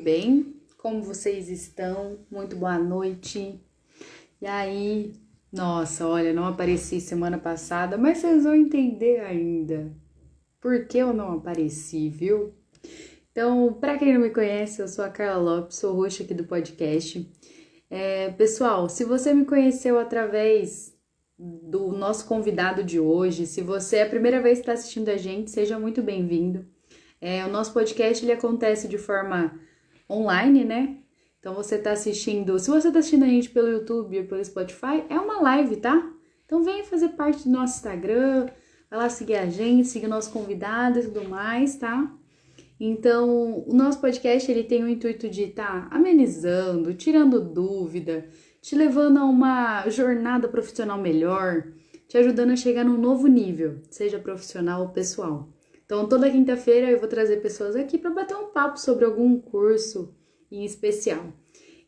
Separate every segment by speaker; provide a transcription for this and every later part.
Speaker 1: bem? Como vocês estão? Muito boa noite. E aí? Nossa, olha, não apareci semana passada, mas vocês vão entender ainda por que eu não apareci, viu? Então, para quem não me conhece, eu sou a Carla Lopes, sou host aqui do podcast. Pessoal, se você me conheceu através do nosso convidado de hoje, se você é a primeira vez que está assistindo a gente, seja muito bem-vindo. O nosso podcast ele acontece de forma online, né? Então você está assistindo, se você está assistindo a gente pelo YouTube ou pelo Spotify, é uma live, tá? Então venha fazer parte do nosso Instagram, vai lá seguir a gente, seguir o nosso convidado e tudo mais, tá? Então, o nosso podcast ele tem o intuito de estar amenizando, tirando dúvida, te levando a uma jornada profissional melhor, te ajudando a chegar num novo nível, seja profissional ou pessoal. Então, toda quinta-feira eu vou trazer pessoas aqui para bater um papo sobre algum curso em especial.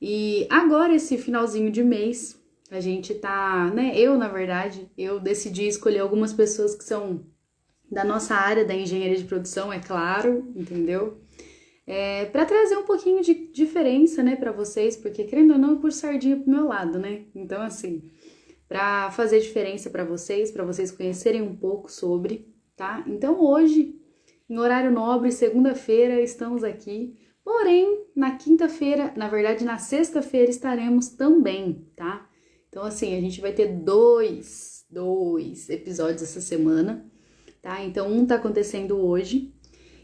Speaker 1: E agora, esse finalzinho de mês, a gente tá, né? Na verdade, eu decidi escolher algumas pessoas que são da nossa área da engenharia de produção, é claro, entendeu? Para trazer um pouquinho de diferença, né, para vocês, porque querendo ou não, eu puxo sardinha pro meu lado, né? Então, assim, para fazer diferença para vocês conhecerem um pouco sobre, tá? Então, hoje, em horário nobre, segunda-feira, estamos aqui. Porém, na quinta-feira, na verdade, na sexta-feira estaremos também, tá? Então, assim, a gente vai ter dois episódios essa semana, tá? Então, um tá acontecendo hoje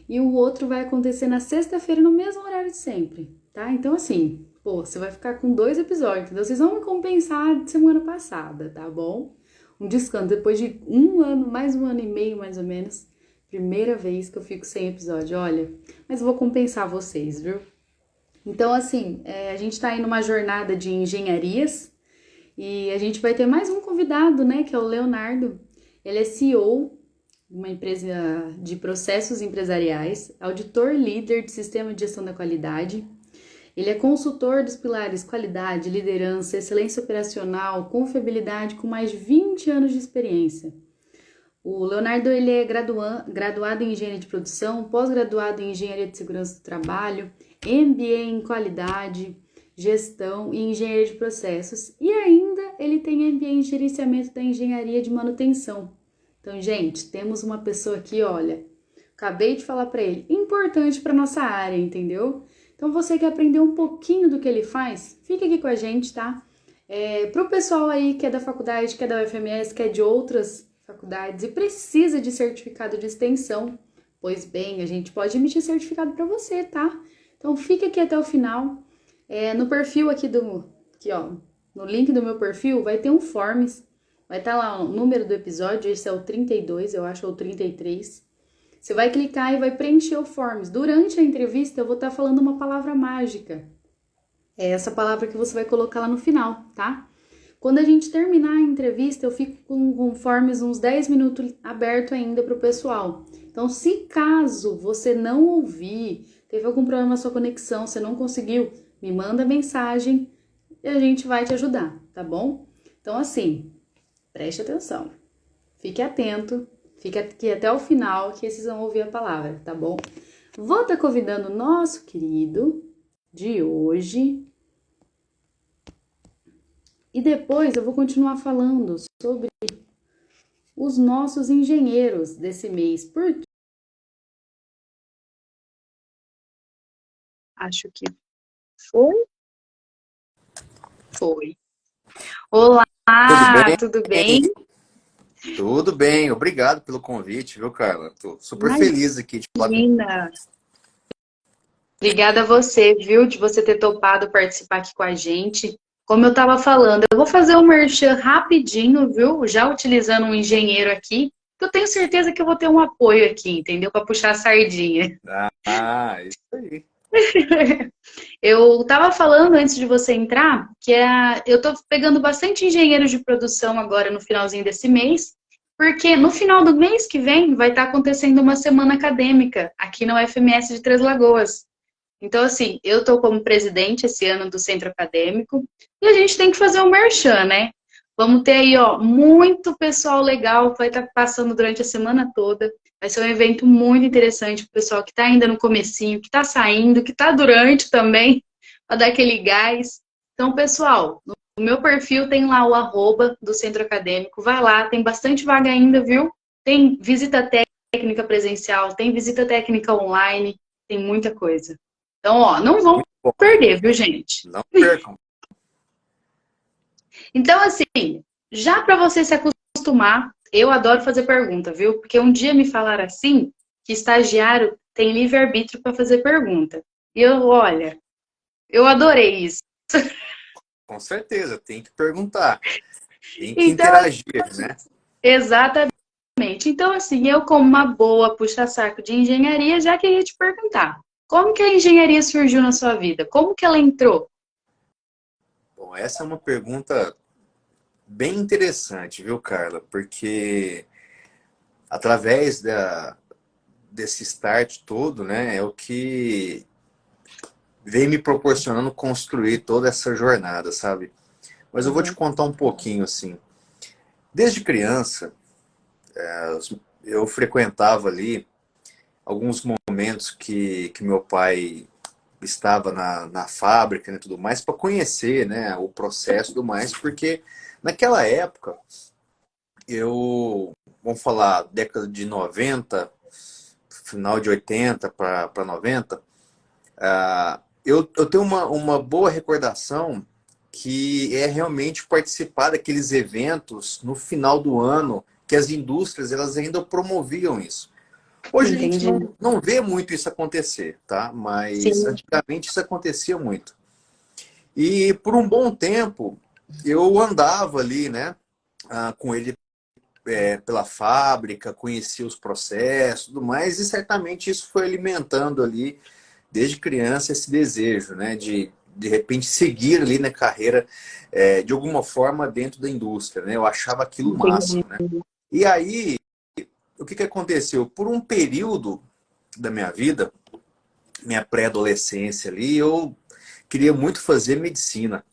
Speaker 1: e o outro vai acontecer na sexta-feira no mesmo horário de sempre, tá? Então, assim, você vai ficar com 2 episódios, entendeu? Vocês vão me compensar de semana passada, tá bom? Um descanso depois de um ano, mais um ano e meio, mais ou menos. Primeira vez que eu fico sem episódio, olha. Mas vou compensar vocês, viu? Então, assim, a gente tá aí numa jornada de engenharias e a gente vai ter mais um convidado, né? Que é o Leonardo. Ele é CEO de uma empresa de processos empresariais, auditor líder de sistema de gestão da qualidade. Ele é consultor dos pilares qualidade, liderança, excelência operacional, confiabilidade com mais de 20 anos de experiência. O Leonardo ele é graduado em engenharia de produção, pós-graduado em engenharia de segurança do trabalho, MBA em qualidade, gestão e engenharia de processos e ainda ele tem MBA em gerenciamento da engenharia de manutenção. Então, gente, temos uma pessoa aqui, olha, acabei de falar para ele, importante para nossa área, entendeu? Então, você quer aprender um pouquinho do que ele faz? Fica aqui com a gente, tá? Pro pessoal aí que é da faculdade, que é da UFMS, que é de outras faculdades e precisa de certificado de extensão, pois bem, a gente pode emitir certificado para você, tá? Então, fica aqui até o final. No perfil aqui no link do meu perfil, vai ter um Forms. Vai estar lá o número do episódio, esse é o 32, eu acho, ou 33. Você vai clicar e vai preencher o Forms. Durante a entrevista, eu vou estar falando uma palavra mágica. É essa palavra que você vai colocar lá no final, tá? Quando a gente terminar a entrevista, eu fico com o Forms uns 10 minutos aberto ainda para o pessoal. Então, se caso você não ouvir, teve algum problema na sua conexão, você não conseguiu, me manda mensagem e a gente vai te ajudar, tá bom? Então, assim, preste atenção, fique atento, fique aqui até o final que vocês vão ouvir a palavra, tá bom? Vou estar convidando o nosso querido de hoje e depois eu vou continuar falando sobre os nossos engenheiros desse mês, porque acho que foi. Foi. Olá,
Speaker 2: Tudo bem?
Speaker 1: tudo bem?
Speaker 2: Tudo bem. Obrigado pelo convite, viu, Carla? Tô super feliz aqui de falar com
Speaker 1: Imagina. Obrigada a você, viu, de você ter topado participar aqui com a gente. Como eu estava falando, eu vou fazer um merchan rapidinho, viu? Já utilizando um engenheiro aqui, que eu tenho certeza que eu vou ter um apoio aqui, entendeu? Para puxar a sardinha.
Speaker 2: isso aí.
Speaker 1: Eu estava falando antes de você entrar que eu estou pegando bastante engenheiros de produção agora no finalzinho desse mês, porque no final do mês que vem vai estar acontecendo uma semana acadêmica aqui na UFMS de Três Lagoas. Então, assim, eu estou como presidente esse ano do centro acadêmico e a gente tem que fazer um merchan, né? Vamos ter aí, ó, muito pessoal legal que vai estar passando durante a semana toda. Vai ser um evento muito interessante para o pessoal que está ainda no comecinho, que está saindo, que está durante também, para dar aquele gás. Então, pessoal, no meu perfil tem lá o arroba do Centro Acadêmico. Vai lá, tem bastante vaga ainda, viu? Tem visita técnica presencial, tem visita técnica online, tem muita coisa. Então, ó, não vão
Speaker 2: Muito bom.
Speaker 1: perder, viu, gente?
Speaker 2: Não percam.
Speaker 1: Então, assim, já para você se acostumar, eu adoro fazer pergunta, viu? Porque um dia me falaram assim, que estagiário tem livre-arbítrio para fazer pergunta. E eu, olha, eu adorei isso.
Speaker 2: Com certeza, tem que perguntar. Tem que
Speaker 1: Então,
Speaker 2: interagir, né?
Speaker 1: exatamente. Então, assim, eu como uma boa puxa-saco de engenharia, já queria te perguntar, como que a engenharia surgiu na sua vida? Como que ela entrou?
Speaker 2: Bom, essa é uma pergunta bem interessante, viu, Carla? Porque através desse start todo, né, é o que vem me proporcionando construir toda essa jornada, sabe? Mas eu vou te
Speaker 1: Uhum.
Speaker 2: contar um pouquinho, assim. Desde criança, eu frequentava ali alguns momentos que meu pai estava na fábrica e tudo mais, para conhecer, né, o processo e tudo mais, porque naquela época, vamos falar, década de 90, final de 80 para 90, eu tenho uma boa recordação que é realmente participar daqueles eventos no final do ano, que as indústrias elas ainda promoviam isso. Hoje a gente
Speaker 1: Entendi.
Speaker 2: não vê muito isso acontecer, tá? Mas
Speaker 1: Sim,
Speaker 2: antigamente isso acontecia muito. E por um bom tempo eu andava ali, né, com ele pela fábrica, conhecia os processos, tudo mais, e certamente isso foi alimentando ali desde criança esse desejo, né, de repente seguir ali na carreira de alguma forma dentro da indústria, né? Eu achava aquilo o
Speaker 1: entendi.
Speaker 2: máximo, né? E aí, o que aconteceu? Por um período da minha vida, minha pré-adolescência ali, eu queria muito fazer medicina.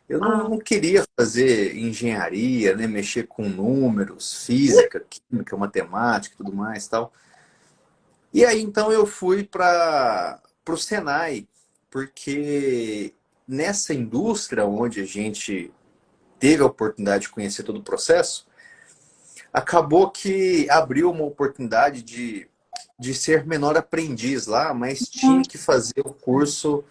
Speaker 2: Eu
Speaker 1: Ah,
Speaker 2: não queria fazer engenharia, né, mexer com números, física, química, matemática, e tudo mais, tal. E aí então eu fui para o Senai, porque nessa indústria onde a gente teve a oportunidade de conhecer todo o processo, acabou que abriu uma oportunidade de ser menor aprendiz lá, mas tinha que fazer o curso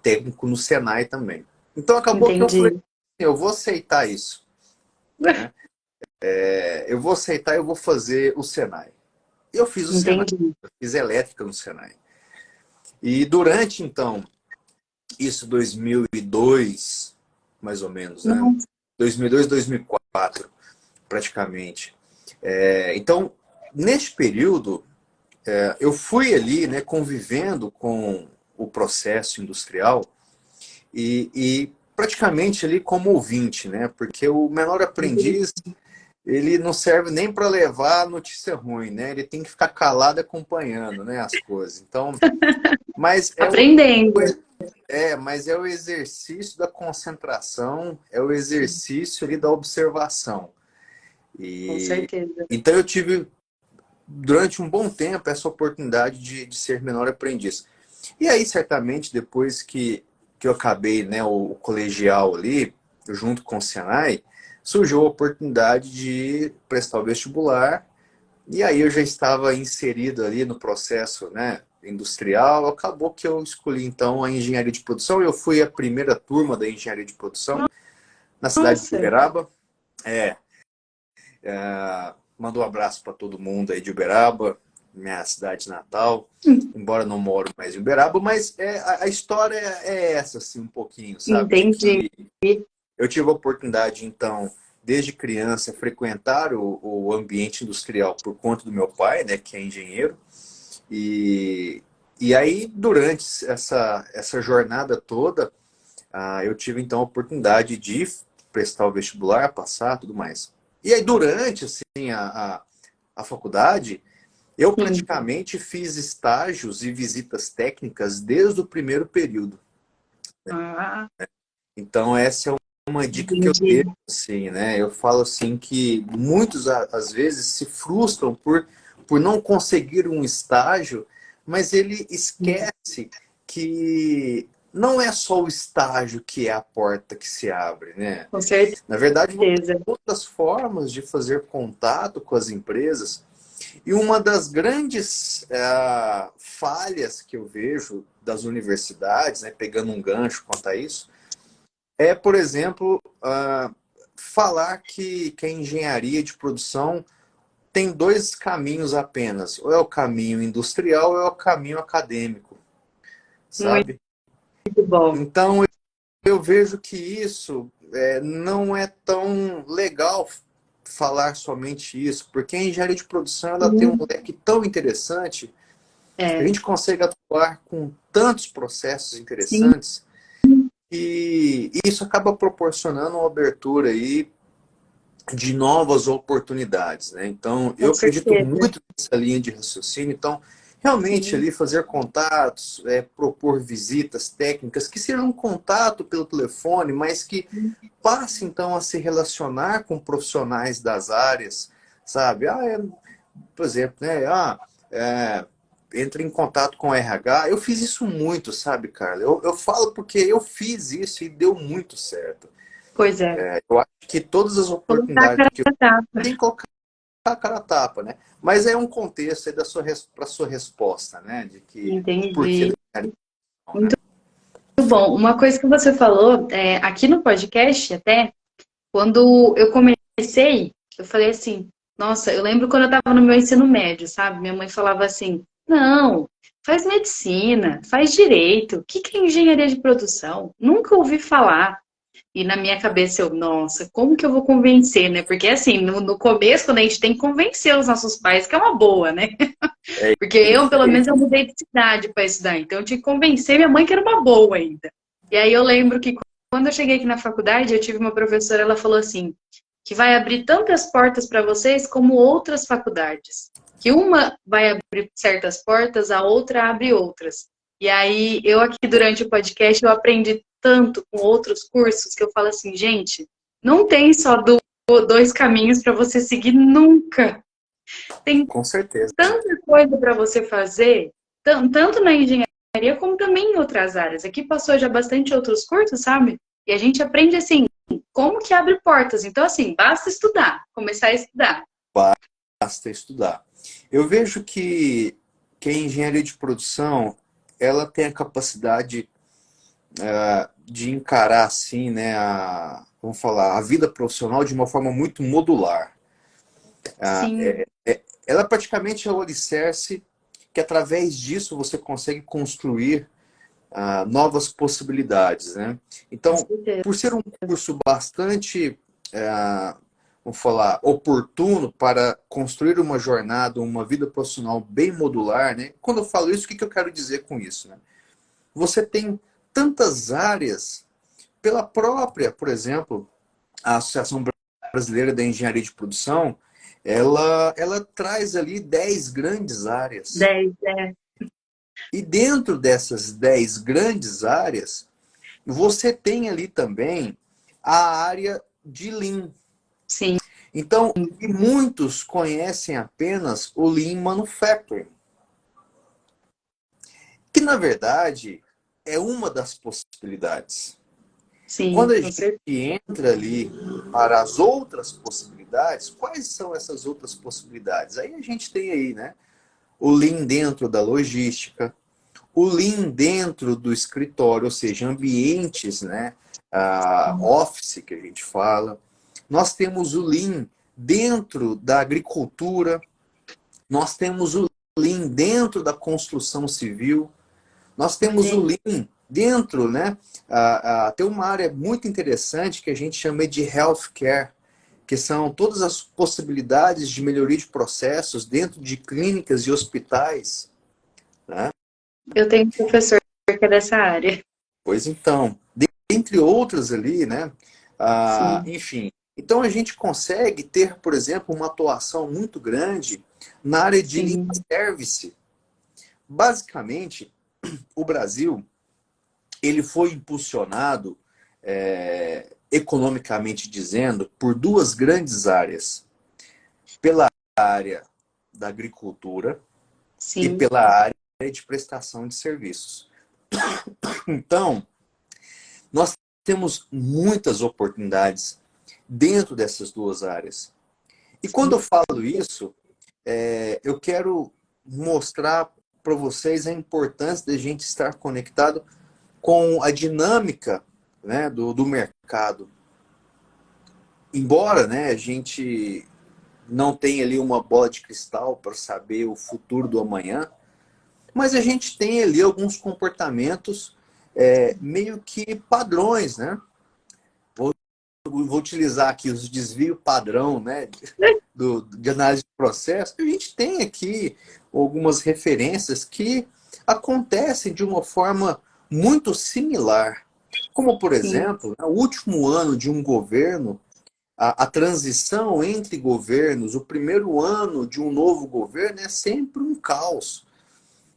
Speaker 2: técnico no Senai também. Então acabou que eu falei,
Speaker 1: entendi.
Speaker 2: eu vou aceitar isso, né? Eu vou aceitar e eu vou fazer o Senai. Eu fiz o Senai,
Speaker 1: Entendi.
Speaker 2: eu fiz elétrica no Senai. E durante, então, isso 2002, mais ou menos, né?
Speaker 1: Nossa,
Speaker 2: 2002, 2004, praticamente. Então, neste período, eu fui ali, né, convivendo com o processo industrial e praticamente ali como ouvinte, né? Porque o menor
Speaker 1: entendi.
Speaker 2: aprendiz, ele não serve nem para levar notícia ruim, né? Ele tem que ficar calado acompanhando, né, as coisas. Então, mas
Speaker 1: Aprendendo,
Speaker 2: mas é o exercício da concentração, é o exercício ali da observação.
Speaker 1: com
Speaker 2: E
Speaker 1: certeza.
Speaker 2: então eu tive durante um bom tempo essa oportunidade de ser menor aprendiz. E aí certamente depois que eu acabei, né, o colegial ali, junto com o Senai, surgiu a oportunidade de prestar o vestibular. E aí eu já estava inserido ali no processo, né, industrial. Acabou que eu escolhi então a engenharia de produção. Eu fui a primeira turma da engenharia de produção na cidade de
Speaker 1: Nossa,
Speaker 2: Uberaba. É, Mando um abraço para todo mundo aí de Uberaba, minha cidade natal. Embora não moro mais em Uberaba, mas a história é essa, assim, um pouquinho, sabe? De
Speaker 1: entendi.
Speaker 2: que eu tive a oportunidade, então, desde criança, frequentar o ambiente industrial por conta do meu pai, né, que é engenheiro. E, e aí, durante essa jornada toda, eu tive, então, a oportunidade de prestar o vestibular, passar, tudo mais. E aí, durante, assim, a faculdade, eu
Speaker 1: Sim.
Speaker 2: praticamente fiz estágios e visitas técnicas desde o primeiro período.
Speaker 1: Ah,
Speaker 2: Então, essa é uma dica que eu
Speaker 1: entendi.
Speaker 2: deixo, assim, né? Eu falo assim que muitos, às vezes, se frustram por por não conseguir um estágio, mas ele esquece que não é só o estágio que é a porta que se abre, né?
Speaker 1: Com certeza.
Speaker 2: Na verdade, você tem outras formas de fazer contato com as empresas. E uma das grandes falhas que eu vejo das universidades, né, pegando um gancho quanto a isso, é, por exemplo, falar que a engenharia de produção tem dois caminhos apenas. Ou é o caminho industrial ou é o caminho acadêmico,
Speaker 1: Muito
Speaker 2: sabe?
Speaker 1: bom.
Speaker 2: Então, eu vejo que isso não é tão legal falar somente isso, porque a engenharia de produção ela tem um leque tão interessante, a
Speaker 1: É,
Speaker 2: gente consegue atuar com tantos processos
Speaker 1: sim,
Speaker 2: interessantes, e isso acaba proporcionando uma abertura aí de novas oportunidades, né? Então,
Speaker 1: com
Speaker 2: eu acredito
Speaker 1: certeza.
Speaker 2: muito nessa linha de raciocínio. Então, realmente
Speaker 1: Sim,
Speaker 2: ali fazer contatos, propor visitas técnicas que sejam um contato pelo telefone, mas que passe então a se relacionar com profissionais das áreas, sabe? Por exemplo, né? Entre em contato com o RH. Eu fiz isso muito, sabe, Carla? Eu falo porque eu fiz isso e deu muito certo.
Speaker 1: pois é.
Speaker 2: Eu acho que todas as
Speaker 1: Colocar a
Speaker 2: oportunidades
Speaker 1: cara
Speaker 2: que eu
Speaker 1: a tapa.
Speaker 2: tenho que colocar a cara a tapa, né? Mas é um contexto aí para sua resposta, né? De que o porquê
Speaker 1: Entendi.
Speaker 2: da realização, né?
Speaker 1: Muito bom. Uma coisa que você falou, aqui no podcast até, quando eu comecei, eu falei assim, nossa, eu lembro quando eu estava no meu ensino médio, sabe? Minha mãe falava assim, não, faz medicina, faz direito, o que que é engenharia de produção? Nunca ouvi falar. E na minha cabeça eu, nossa, como que eu vou convencer, né? Porque assim, no começo, quando a gente tem que convencer os nossos pais, que é uma boa, né?
Speaker 2: É
Speaker 1: Porque eu, pelo menos,
Speaker 2: perfeito.
Speaker 1: eu mudei de cidade para estudar. Então, eu tinha que convencer minha mãe que era uma boa ainda. E aí eu lembro que quando eu cheguei aqui na faculdade, eu tive uma professora, ela falou assim, que vai abrir tantas portas para vocês como outras faculdades. Que uma vai abrir certas portas, a outra abre outras. E aí, eu aqui durante o podcast, eu aprendi tanto com outros cursos que eu falo assim, gente, não tem só dois caminhos para você seguir nunca. Tem
Speaker 2: Com certeza.
Speaker 1: tanta coisa para você fazer, tanto na engenharia como também em outras áreas. Aqui passou já bastante outros cursos, sabe? E a gente aprende assim, como que abre portas. Então, assim, basta estudar, começar a estudar.
Speaker 2: Basta estudar. Eu vejo que a engenharia de produção ela tem a capacidade de encarar assim, né, vamos falar, a vida profissional de uma forma muito modular.
Speaker 1: Sim,
Speaker 2: Ela praticamente é o alicerce que através disso você consegue construir novas possibilidades, né?
Speaker 1: com
Speaker 2: Então,
Speaker 1: certeza.
Speaker 2: por ser um curso bastante, vamos falar, oportuno para construir uma jornada, uma vida profissional bem modular, né? Quando eu falo isso, o que que eu quero dizer com isso, né? Você tem tantas áreas pela própria, por exemplo, a Associação Brasileira da Engenharia de Produção, ela traz ali 10 grandes áreas.
Speaker 1: 10,
Speaker 2: E dentro dessas 10 grandes áreas, você tem ali também a área de Lean.
Speaker 1: sim,
Speaker 2: Então, e muitos conhecem apenas o Lean Manufacturing, que na verdade é uma das possibilidades.
Speaker 1: sim,
Speaker 2: Quando a
Speaker 1: com
Speaker 2: gente
Speaker 1: certeza.
Speaker 2: entra ali para as outras possibilidades, quais são essas outras possibilidades? Aí a gente tem aí, né, o Lean dentro da logística, o Lean dentro do escritório, ou seja, ambientes, né, office que a gente fala. Nós temos o Lean dentro da agricultura, nós temos o Lean dentro da construção civil, nós temos o
Speaker 1: Sim.
Speaker 2: Lean dentro, né? Tem uma área muito interessante que a gente chama de healthcare, que são todas as possibilidades de melhoria de processos dentro de clínicas e hospitais, né?
Speaker 1: Eu tenho um professor que é dessa área.
Speaker 2: Pois então, entre outras ali, né?
Speaker 1: Sim,
Speaker 2: Enfim, então a gente consegue ter, por exemplo, uma atuação muito grande na área de Lean
Speaker 1: sim,
Speaker 2: Service. Basicamente, o Brasil ele foi impulsionado, economicamente dizendo, por duas grandes áreas. Pela área da agricultura e
Speaker 1: Sim,
Speaker 2: pela área de prestação de serviços. Então, nós temos muitas oportunidades dentro dessas duas áreas. E quando eu
Speaker 1: sim,
Speaker 2: falo isso, eu quero mostrar para vocês a importância da gente estar conectado com a dinâmica, né, do mercado. Embora, né, a gente não tenha ali uma bola de cristal para saber o futuro do amanhã, mas a gente tem ali alguns comportamentos meio que padrões, né? Vou utilizar aqui os desvio padrão, né, de análise de processo. A gente tem aqui algumas referências que acontecem de uma forma muito similar. Como, por
Speaker 1: sim,
Speaker 2: exemplo, no último ano de um governo, a transição entre governos, o primeiro ano de um novo governo é sempre um caos.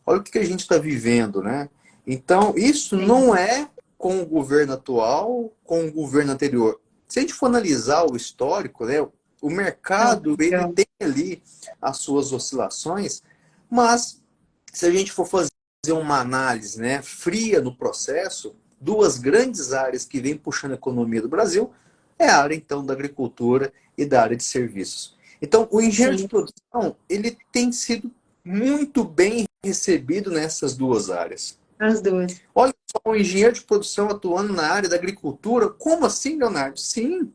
Speaker 2: Olha o que a gente está vivendo, né? Então, isso
Speaker 1: sim.
Speaker 2: não é com o governo atual, com o governo anterior. Se a gente for analisar o histórico, né, o
Speaker 1: Não,
Speaker 2: mercado ele
Speaker 1: legal.
Speaker 2: tem ali as suas oscilações, mas se a gente for fazer uma análise, né, fria no processo, duas grandes áreas que vêm puxando a economia do Brasil é a área então da agricultura e da área de serviços. Então, o engenheiro de
Speaker 1: Sim,
Speaker 2: produção ele tem sido muito bem recebido nessas duas áreas.
Speaker 1: as duas.
Speaker 2: Olha só, um engenheiro de produção atuando na área da agricultura. Como assim, Leonardo? Sim,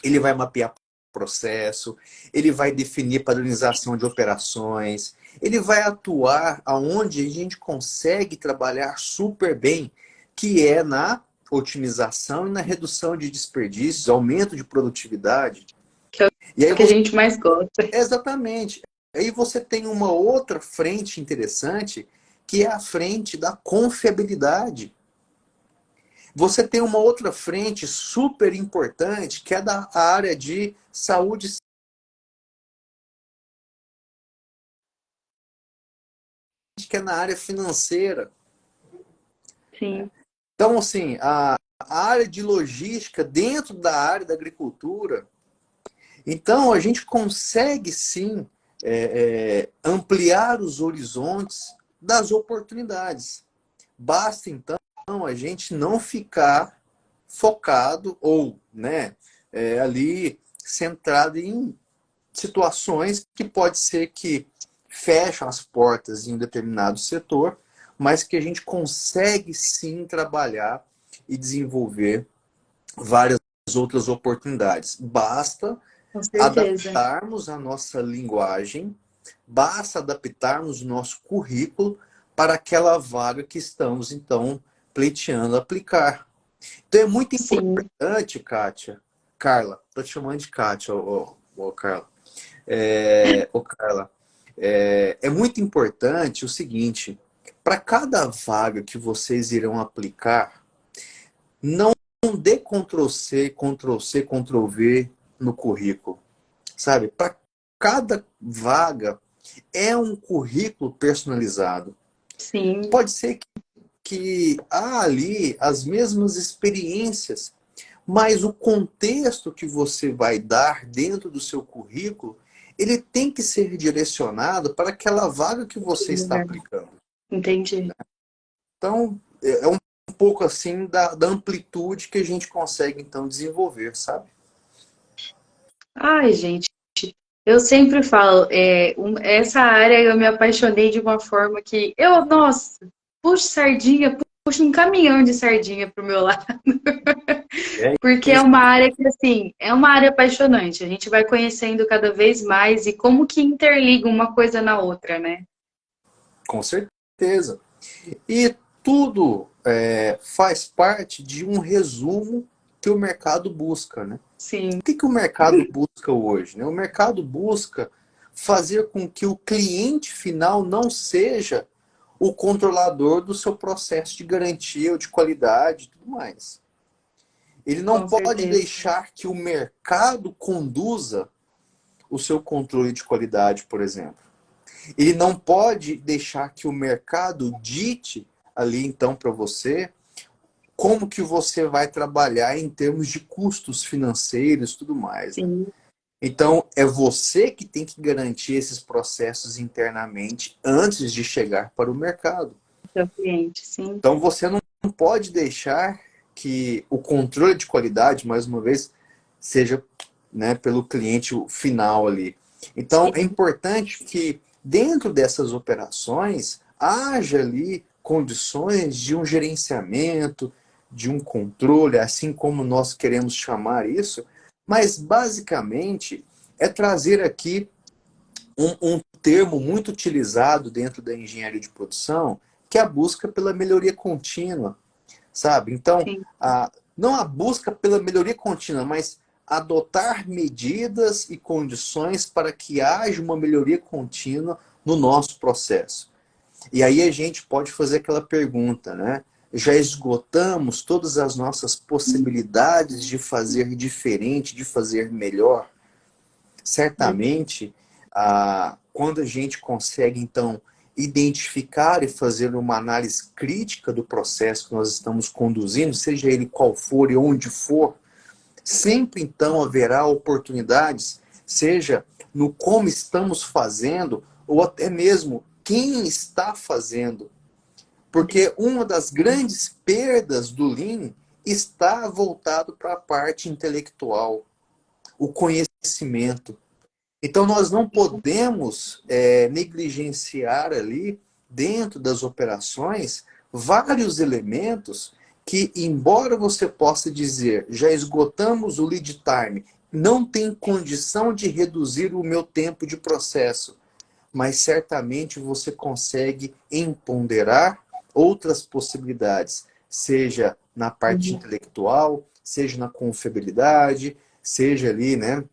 Speaker 2: ele vai mapear processo, ele vai definir padronização de operações, ele vai atuar aonde a gente consegue trabalhar super bem, que é na otimização e na redução de desperdícios, aumento de produtividade.
Speaker 1: Que é
Speaker 2: E aí
Speaker 1: o que a
Speaker 2: você,
Speaker 1: gente mais gosta.
Speaker 2: exatamente. Aí você tem uma outra frente interessante, que é a frente da confiabilidade. Você tem uma outra frente super importante, que é da área de saúde, que é na área financeira.
Speaker 1: Sim,
Speaker 2: Então, assim, a área de logística dentro da área da agricultura. Então, a gente consegue sim ampliar os horizontes das oportunidades. Basta, então, a gente não ficar focado ou né, ali centrado em situações que pode ser que fecham as portas em um determinado setor, mas que a gente consegue sim trabalhar e desenvolver várias outras oportunidades. Basta
Speaker 1: com certeza.
Speaker 2: adaptarmos a nossa linguagem, basta adaptarmos o nosso currículo para aquela vaga que estamos, então, pleiteando aplicar. Então é muito
Speaker 1: Sim,
Speaker 2: importante, Kátia, Carla, estou te chamando de Kátia, Carla. Carla, é muito importante o seguinte: para cada vaga que vocês irão aplicar, não dê Ctrl+C, Ctrl+C, Ctrl+V no currículo, sabe? Para cada vaga é um currículo personalizado.
Speaker 1: sim,
Speaker 2: Pode ser que há ali as mesmas experiências, mas o contexto que você vai dar dentro do seu currículo, ele tem que ser direcionado para aquela vaga que você está aplicando.
Speaker 1: entendi.
Speaker 2: Então, é um pouco assim da amplitude que a gente consegue então desenvolver, sabe?
Speaker 1: Ai, gente, eu sempre falo, essa área eu me apaixonei de uma forma que eu, nossa, puxo sardinha, puxo um caminhão de sardinha pro meu lado,
Speaker 2: É
Speaker 1: porque é
Speaker 2: isso,
Speaker 1: uma área que, assim, é uma área apaixonante. A gente vai conhecendo cada vez mais e como que interliga uma coisa na outra, né?
Speaker 2: com certeza. E tudo faz parte de um resumo que o mercado busca, né?
Speaker 1: Sim,
Speaker 2: O que o mercado busca hoje? Né? O mercado busca fazer com que o cliente final não seja o controlador do seu processo de garantia ou de qualidade e tudo mais. Ele não
Speaker 1: com
Speaker 2: pode
Speaker 1: certeza.
Speaker 2: deixar que o mercado conduza o seu controle de qualidade, por exemplo. Ele não pode deixar que o mercado dite ali então para você como que você vai trabalhar em termos de custos financeiros e tudo mais, né?
Speaker 1: Sim,
Speaker 2: Então, é você que tem que garantir esses processos internamente antes de chegar para o mercado.
Speaker 1: Seu cliente, sim.
Speaker 2: Então, você não pode deixar que o controle de qualidade, mais uma vez, seja, né, pelo cliente final ali. Então, é
Speaker 1: Sim.
Speaker 2: importante que dentro dessas operações haja ali condições de um gerenciamento, de um controle, assim como nós queremos chamar isso, mas basicamente é trazer aqui um termo muito utilizado dentro da engenharia de produção, que é a busca pela melhoria contínua, sabe? Então,
Speaker 1: Sim.
Speaker 2: não a busca pela melhoria contínua, mas adotar medidas e condições para que haja uma melhoria contínua no nosso processo. E aí a gente pode fazer aquela pergunta, né? Já esgotamos todas as nossas possibilidades de fazer diferente, de fazer melhor? Certamente, quando a gente consegue, então, identificar e fazer uma análise crítica do processo que nós estamos conduzindo, seja ele qual for e onde for, sempre, então, haverá oportunidades, seja no como estamos fazendo, ou até mesmo quem está fazendo. Porque uma das grandes perdas do Lean está voltado para a parte intelectual, o conhecimento. Então, nós não podemos negligenciar ali, dentro das operações, vários elementos que, embora você possa dizer, já esgotamos o lead time, não tem condição de reduzir o meu tempo de processo, mas certamente você consegue empoderar outras possibilidades, seja na parte
Speaker 1: Uhum.
Speaker 2: intelectual, seja na confiabilidade, seja ali, né,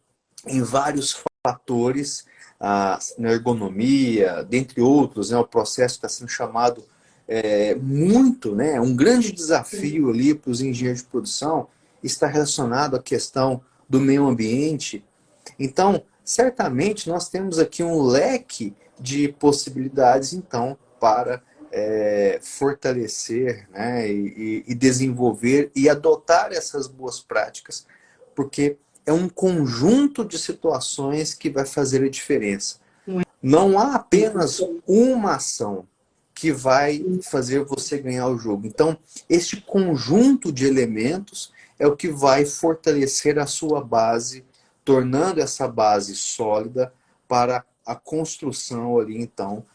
Speaker 2: em vários fatores, na ergonomia, dentre outros, né, o processo está sendo chamado muito, né, um grande desafio ali para os engenheiros de produção está relacionado à questão do meio ambiente. Então, certamente nós temos aqui um leque de possibilidades, então, para fortalecer, né, e desenvolver e adotar essas boas práticas, porque é um conjunto de situações que vai fazer a diferença. Não há apenas uma ação que vai fazer você ganhar o jogo. Então, este conjunto de elementos é o que vai fortalecer a sua base, tornando essa base sólida para a construção ali, então,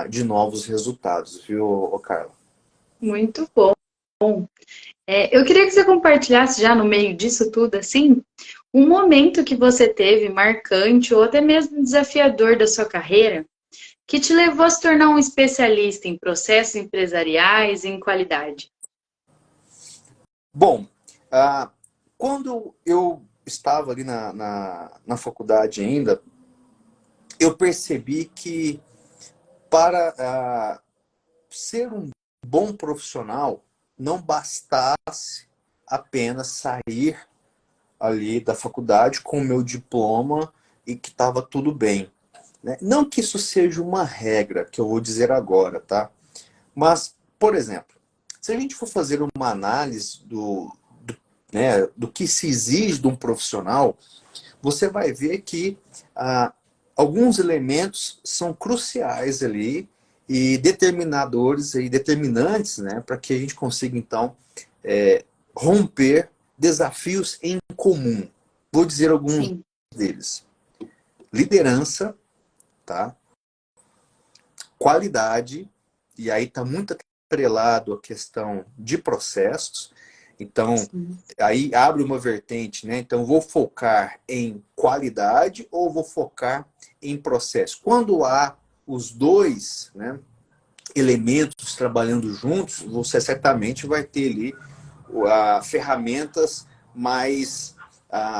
Speaker 2: de novos resultados, viu, Carla?
Speaker 1: Muito bom. Eu queria que você compartilhasse já no meio disso tudo, assim, um momento que você teve marcante ou até mesmo desafiador da sua carreira que te levou a se tornar um especialista em processos empresariais e em qualidade.
Speaker 2: Bom, quando eu estava ali na faculdade ainda, eu percebi que para ser um bom profissional, não bastasse apenas sair ali da faculdade com o meu diploma e que estava tudo bem, né? Não que isso seja uma regra, que eu vou dizer agora, tá? Mas, por exemplo, se a gente for fazer uma análise né, do que se exige de um profissional, você vai ver que alguns elementos são cruciais ali e determinadores e determinantes, né, para que a gente consiga, então, romper desafios em comum. Vou dizer alguns
Speaker 1: Sim,
Speaker 2: deles. Liderança, tá? Qualidade, e aí está muito atrelado à questão de processos. Então,
Speaker 1: sim,
Speaker 2: aí abre uma vertente, né? Então, vou focar em qualidade ou vou focar em processo? Quando há os dois, né, elementos trabalhando juntos, você certamente vai ter ali ferramentas mais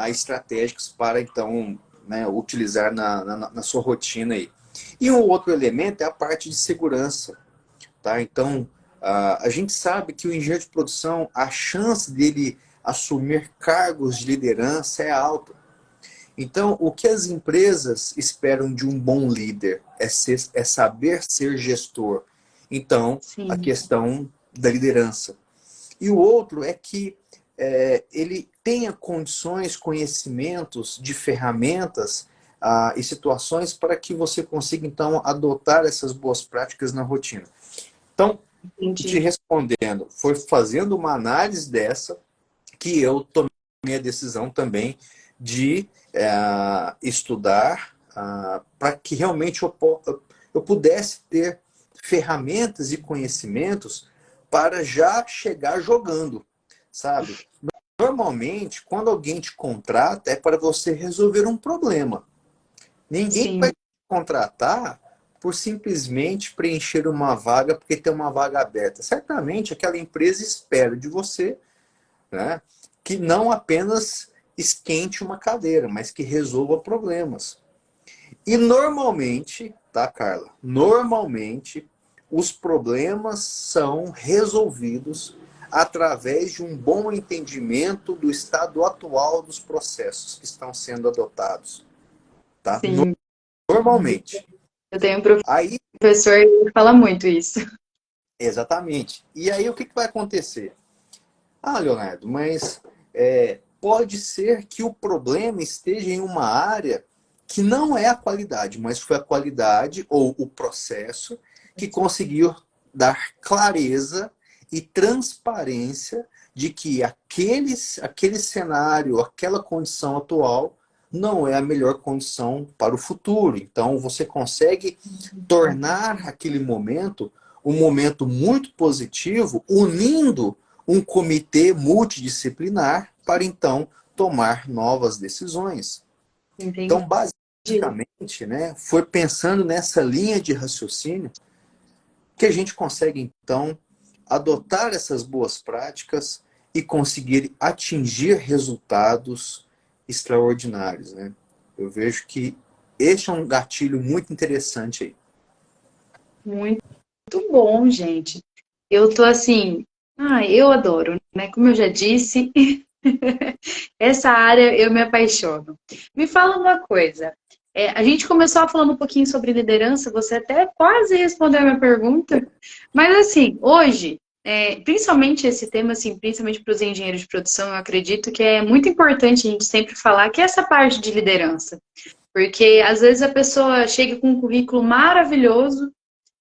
Speaker 2: estratégicas para, então, né, utilizar na sua rotina aí. E um outro elemento é a parte de segurança. Tá? Então, a gente sabe que o engenheiro de produção, a chance dele assumir cargos de liderança é alta. Então, o que as empresas esperam de um bom líder é saber ser gestor. Então, a
Speaker 1: sim.
Speaker 2: questão da liderança. E o outro é que ele tenha condições, conhecimentos de ferramentas e situações para que você consiga, então, adotar essas boas práticas na rotina. Então, te
Speaker 1: Entendi.
Speaker 2: respondendo, foi fazendo uma análise dessa que eu tomei a decisão também de estudar para que realmente eu pudesse ter ferramentas e conhecimentos para já chegar jogando, sabe? Normalmente, quando alguém te contrata, é para você resolver um problema. Ninguém vai
Speaker 1: Sim,
Speaker 2: te contratar por simplesmente preencher uma vaga porque tem uma vaga aberta. Certamente aquela empresa espera de você, né, que não apenas esquente uma cadeira, mas que resolva problemas. E normalmente, tá, Carla? Normalmente, os problemas são resolvidos através de um bom entendimento do estado atual dos processos que estão sendo adotados, tá?
Speaker 1: sim.
Speaker 2: Normalmente.
Speaker 1: Eu tenho um
Speaker 2: Aí,
Speaker 1: professor que fala muito isso.
Speaker 2: exatamente. E aí, o que vai acontecer? Ah, Leonardo, mas pode ser que o problema esteja em uma área que não é a qualidade, mas foi a qualidade ou o processo que conseguiu dar clareza e transparência de que aquele cenário, aquela condição atual não é a melhor condição para o futuro. Então, você consegue tornar aquele momento um momento muito positivo, unindo um comitê multidisciplinar para então tomar novas decisões.
Speaker 1: Entendi.
Speaker 2: Então, basicamente, né, foi pensando nessa linha de raciocínio que a gente consegue então adotar essas boas práticas e conseguir atingir resultados extraordinários, né? Eu vejo que este é um gatilho muito interessante aí.
Speaker 1: Muito bom, gente. Eu tô assim, eu adoro, né? Como eu já disse, essa área eu me apaixono. Me fala uma coisa. A gente começou falando um pouquinho sobre liderança, você até quase respondeu a minha pergunta, mas assim, hoje, principalmente esse tema, assim, principalmente para os engenheiros de produção, eu acredito que é muito importante a gente sempre falar que é essa parte de liderança, porque às vezes a pessoa chega com um currículo maravilhoso,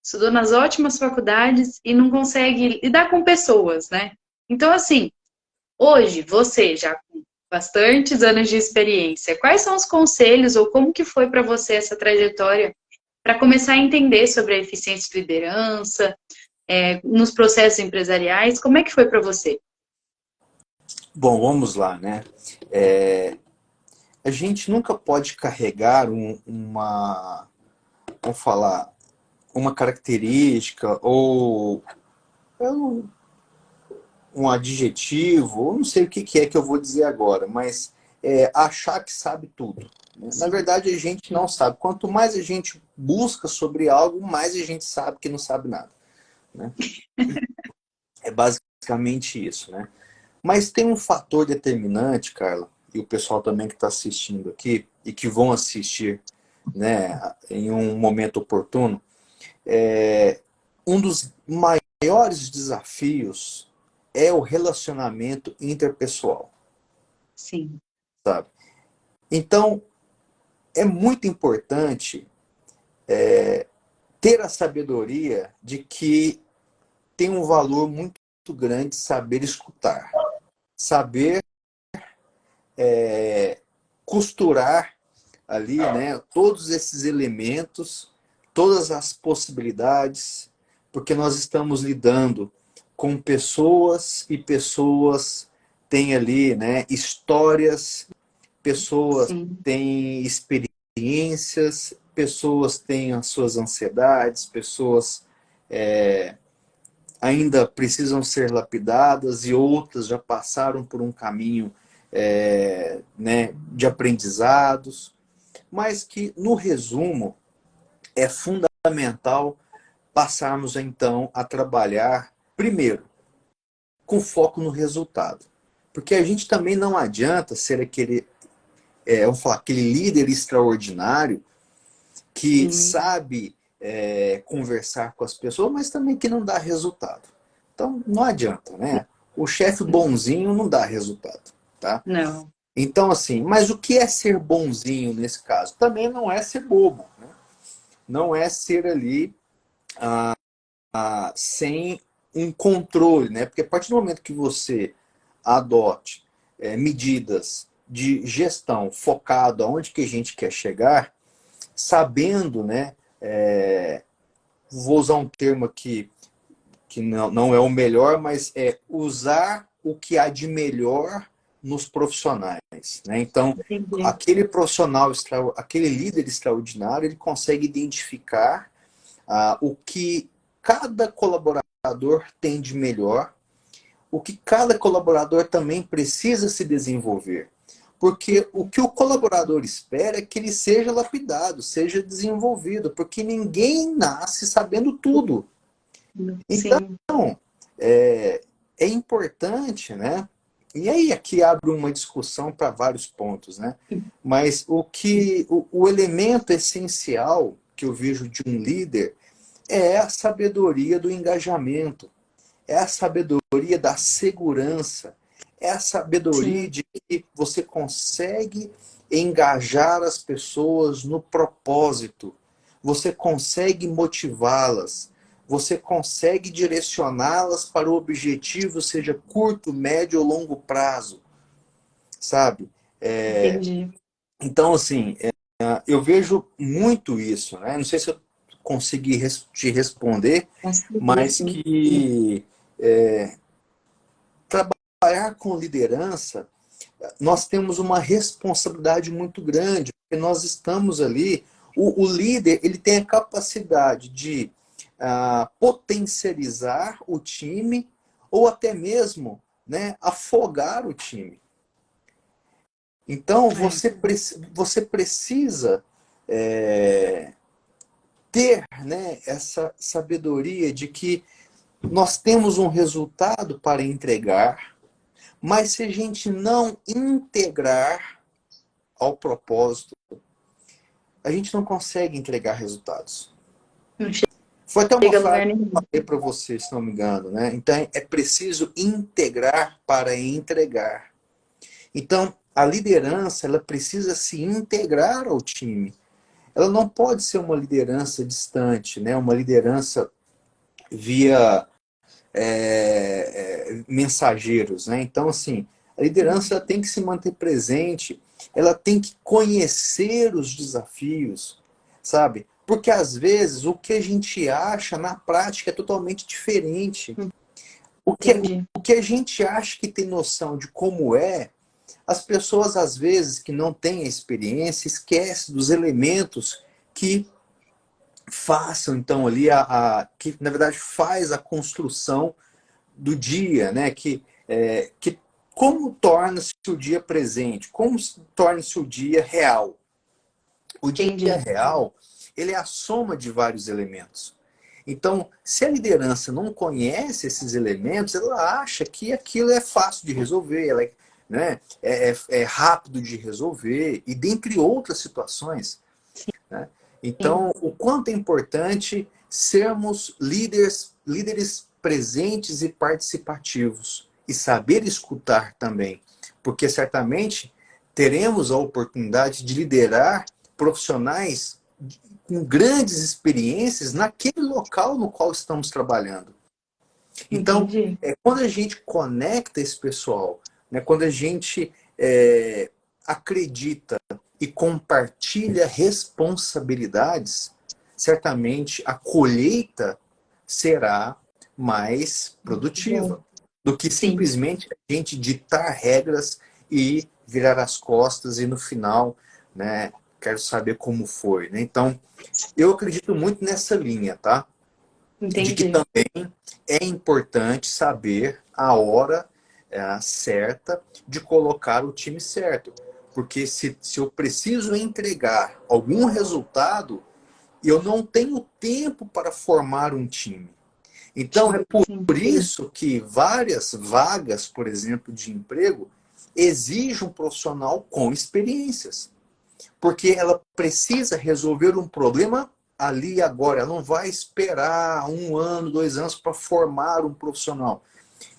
Speaker 1: estudou nas ótimas faculdades e não consegue lidar com pessoas, né? Então, assim, hoje, você já com bastantes anos de experiência, quais são os conselhos ou como que foi para você essa trajetória para começar a entender sobre a eficiência de liderança, nos processos empresariais? Como é que foi para você?
Speaker 2: Bom, vamos lá, né? A gente nunca pode carregar vamos falar, uma característica ou um adjetivo, eu não sei o que é que eu vou dizer agora, mas achar que sabe tudo, né? Na
Speaker 1: Sim,
Speaker 2: verdade, a gente não sabe. Quanto mais a gente busca sobre algo, mais a gente sabe que não sabe nada, né? É basicamente isso, né? Mas tem um fator determinante, Carla, e o pessoal também que está assistindo aqui e que vão assistir, né, em um momento oportuno, um dos maiores desafios é o relacionamento interpessoal,
Speaker 1: sim,
Speaker 2: sabe? Então, é muito importante ter a sabedoria de que tem um valor muito grande saber escutar, saber costurar ali, né, todos esses elementos, todas as possibilidades, porque nós estamos lidando com pessoas e pessoas têm ali, né, histórias, pessoas
Speaker 1: sim,
Speaker 2: têm experiências, pessoas têm as suas ansiedades, pessoas ainda precisam ser lapidadas e outras já passaram por um caminho né, de aprendizados, mas que, no resumo, é fundamental passarmos então a trabalhar, primeiro, com foco no resultado. Porque a gente também não adianta ser vamos falar, aquele líder extraordinário que
Speaker 1: sim.
Speaker 2: sabe conversar com as pessoas, mas também que não dá resultado. Então, não adianta, né? O chefe bonzinho não dá resultado. tá?
Speaker 1: Não.
Speaker 2: Então, assim, mas o que é ser bonzinho nesse caso? Também não é ser bobo, né? Não é ser ali sem um controle, né? Porque a partir do momento que você adote medidas de gestão focado aonde que a gente quer chegar, sabendo, né? Vou usar um termo aqui que não é o melhor, mas é usar o que há de melhor nos profissionais, né? Então,
Speaker 1: Entendi.
Speaker 2: aquele profissional, aquele líder extraordinário, ele consegue identificar o que cada colaborador tem de melhor, o que cada colaborador também precisa se desenvolver. Porque o que o colaborador espera é que ele seja lapidado, seja desenvolvido, porque ninguém nasce sabendo tudo.
Speaker 1: Sim.
Speaker 2: Então, é importante, né? E aí aqui abre uma discussão para vários pontos, né? Mas o elemento essencial que eu vejo de um líder é a sabedoria do engajamento, é a sabedoria da segurança, é a sabedoria
Speaker 1: Sim.
Speaker 2: de que você consegue engajar as pessoas no propósito, você consegue motivá-las, você consegue direcioná-las para o objetivo, seja curto, médio ou longo prazo, sabe?
Speaker 1: Entendi.
Speaker 2: Então, assim, eu vejo muito isso, né? Não sei se eu consegui te responder,
Speaker 1: Consegui,
Speaker 2: mas
Speaker 1: sim.
Speaker 2: que trabalhar com liderança, nós temos uma responsabilidade muito grande, porque nós estamos ali, o líder ele tem a capacidade de potencializar o time ou até mesmo, né, afogar o time. Então,
Speaker 1: É.
Speaker 2: você precisa é, ter, né, essa sabedoria de que nós temos um resultado para entregar, mas se a gente não integrar ao propósito, a gente não consegue entregar resultados.
Speaker 1: Não
Speaker 2: Foi até uma
Speaker 1: chega a
Speaker 2: frase
Speaker 1: lugar
Speaker 2: que eu
Speaker 1: nenhum.
Speaker 2: falei para você, se não me engano, né? Então é preciso integrar para entregar. Então a liderança ela precisa se integrar ao time. Ela não pode ser uma liderança distante, né? Uma liderança via mensageiros, né? Então, assim, a liderança tem que se manter presente, ela tem que conhecer os desafios, sabe? Porque às vezes o que a gente acha na prática é totalmente diferente.
Speaker 1: Entendi.
Speaker 2: O que a gente acha que tem noção de como é, as pessoas às vezes que não têm a experiência esquecem dos elementos que façam então ali que na verdade faz a construção do dia, né? Que como torna-se o dia presente, como torna-se o dia real. O dia
Speaker 1: Entendi.
Speaker 2: real, ele é a soma de vários elementos. Então, se a liderança não conhece esses elementos, ela acha que aquilo é fácil de resolver, ela né, é rápido de resolver, e dentre outras situações. Né?
Speaker 1: Sim.
Speaker 2: Então, o quanto é importante sermos líderes presentes e participativos e saber escutar também, porque certamente teremos a oportunidade de liderar profissionais com grandes experiências naquele local no qual estamos trabalhando. Então,
Speaker 1: Entendi.
Speaker 2: quando a gente conecta esse pessoal, né, quando a gente acredita e compartilha responsabilidades, certamente a colheita será mais
Speaker 1: Bom.
Speaker 2: produtiva do que
Speaker 1: Sim.
Speaker 2: simplesmente a gente ditar regras e virar as costas e no final, né, quero saber como foi, né? Então, eu acredito muito nessa linha, tá? De que
Speaker 1: Entendi.
Speaker 2: também é importante saber a hora certa de colocar o time certo. Porque se eu preciso entregar algum resultado, eu não tenho tempo para formar um time. Então, é
Speaker 1: Sim.
Speaker 2: por isso que várias vagas, por exemplo, de emprego, exigem um profissional com experiências. Porque ela precisa resolver um problema ali e agora. Ela não vai esperar 1 ano, 2 anos para formar um profissional.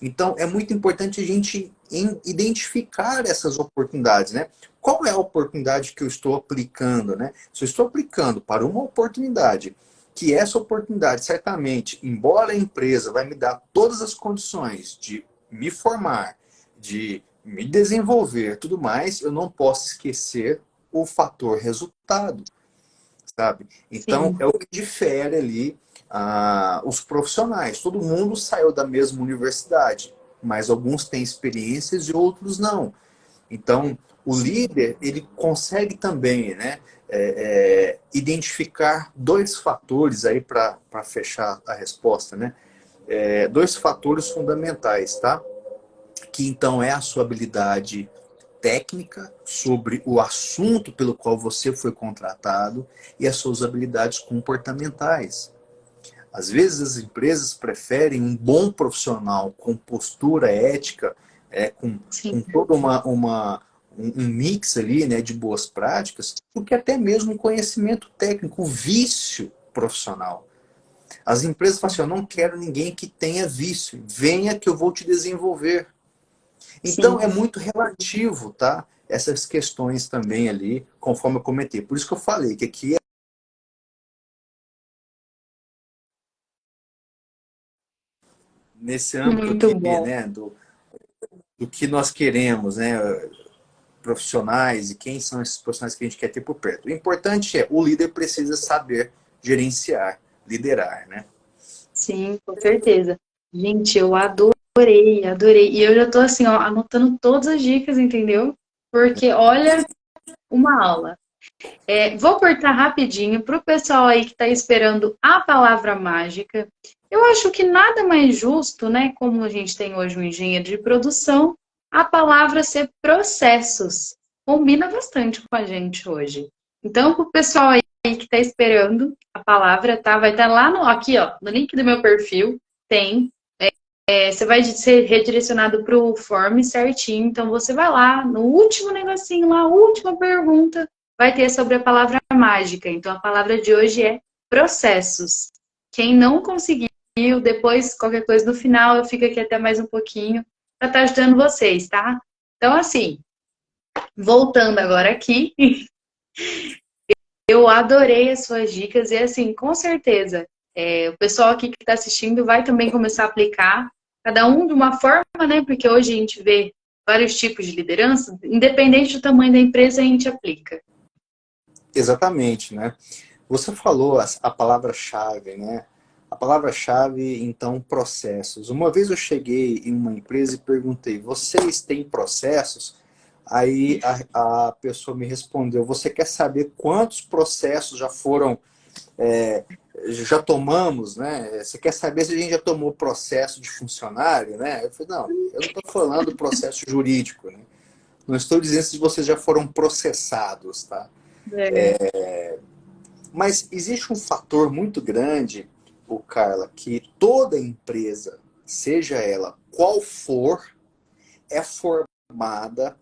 Speaker 2: Então, é muito importante a gente identificar essas oportunidades, né? Qual é a oportunidade que eu estou aplicando, né? Se eu estou aplicando para uma oportunidade, que essa oportunidade, certamente, embora a empresa vai me dar todas as condições de me formar, de me desenvolver, tudo mais, eu não posso esquecer o fator resultado, sabe? Então,
Speaker 1: Sim,
Speaker 2: é o que difere ali os profissionais. Todo mundo saiu da mesma universidade, mas alguns têm experiências e outros não. Então, o
Speaker 1: sim.
Speaker 2: líder, ele consegue também, né, identificar dois fatores aí para fechar a resposta, né? Dois fatores fundamentais, tá? Que então é a sua habilidade técnica sobre o assunto pelo qual você foi contratado e as suas habilidades comportamentais. Às vezes as empresas preferem um bom profissional com postura ética, com
Speaker 1: Sim,
Speaker 2: toda um mix ali, né, de boas práticas, do que até mesmo um conhecimento técnico, um vício profissional. As empresas falam assim, eu não quero ninguém que tenha vício, venha que eu vou te desenvolver. Então
Speaker 1: sim.
Speaker 2: é muito relativo, tá? Essas questões também ali, conforme eu comentei. Por isso que eu falei que aqui nesse âmbito
Speaker 1: Muito
Speaker 2: aqui,
Speaker 1: bom.
Speaker 2: né, do que nós queremos, né, profissionais e quem são esses profissionais que a gente quer ter por perto. O importante é, o líder precisa saber gerenciar, liderar, né?
Speaker 1: Sim, com certeza. Gente, eu adorei, adorei. E eu já tô assim, ó, anotando todas as dicas, entendeu? Porque olha, uma aula. Vou cortar rapidinho para o pessoal aí que está esperando a palavra mágica. Eu acho que nada mais justo, né? Como a gente tem hoje um engenheiro de produção, a palavra ser processos. Combina bastante com a gente hoje. Então, para o pessoal aí que está esperando a palavra, tá? Vai estar lá no, aqui, ó, no link do meu perfil, tem. Você vai ser redirecionado para o form certinho. Então, você vai lá, no último negocinho lá, última pergunta, vai ter sobre a palavra mágica. Então, a palavra de hoje é processos. Quem não conseguiu, depois, qualquer coisa no final, eu fico aqui até mais um pouquinho para estar ajudando vocês, tá? Então, assim, voltando agora aqui, eu adorei as suas dicas e, assim, com certeza, o pessoal aqui que está assistindo vai também começar a aplicar, cada um de uma forma, né? Porque hoje a gente vê vários tipos de liderança, independente do tamanho da empresa, a gente aplica.
Speaker 2: Exatamente, né? Você falou a palavra-chave, né? A palavra-chave, então, processos. Uma vez eu cheguei em uma empresa e perguntei, vocês têm processos? Aí a pessoa me respondeu, você quer saber quantos processos já foram, é, já tomamos, né? Você quer saber se a gente já tomou processo de funcionário, né? Eu falei, não, eu não estou falando do processo jurídico, né? Não estou dizendo se vocês já foram processados, tá?
Speaker 1: É,
Speaker 2: Mas existe um fator muito grande, o Carla, que toda empresa, seja ela qual for, é formada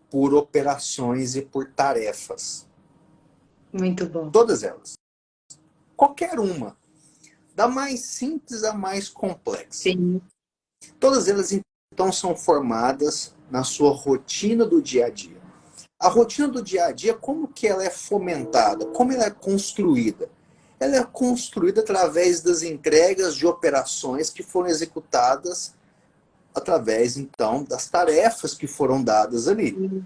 Speaker 2: por operações e por tarefas.
Speaker 1: muito bom.
Speaker 2: Todas elas. Qualquer uma. Da mais simples à mais complexa.
Speaker 1: Sim,
Speaker 2: Todas elas, então, são formadas na sua rotina do dia a dia. A rotina do dia a dia, como que ela é fomentada? Como ela é construída? Ela é construída através das entregas de operações que foram executadas através, então, das tarefas que foram dadas ali.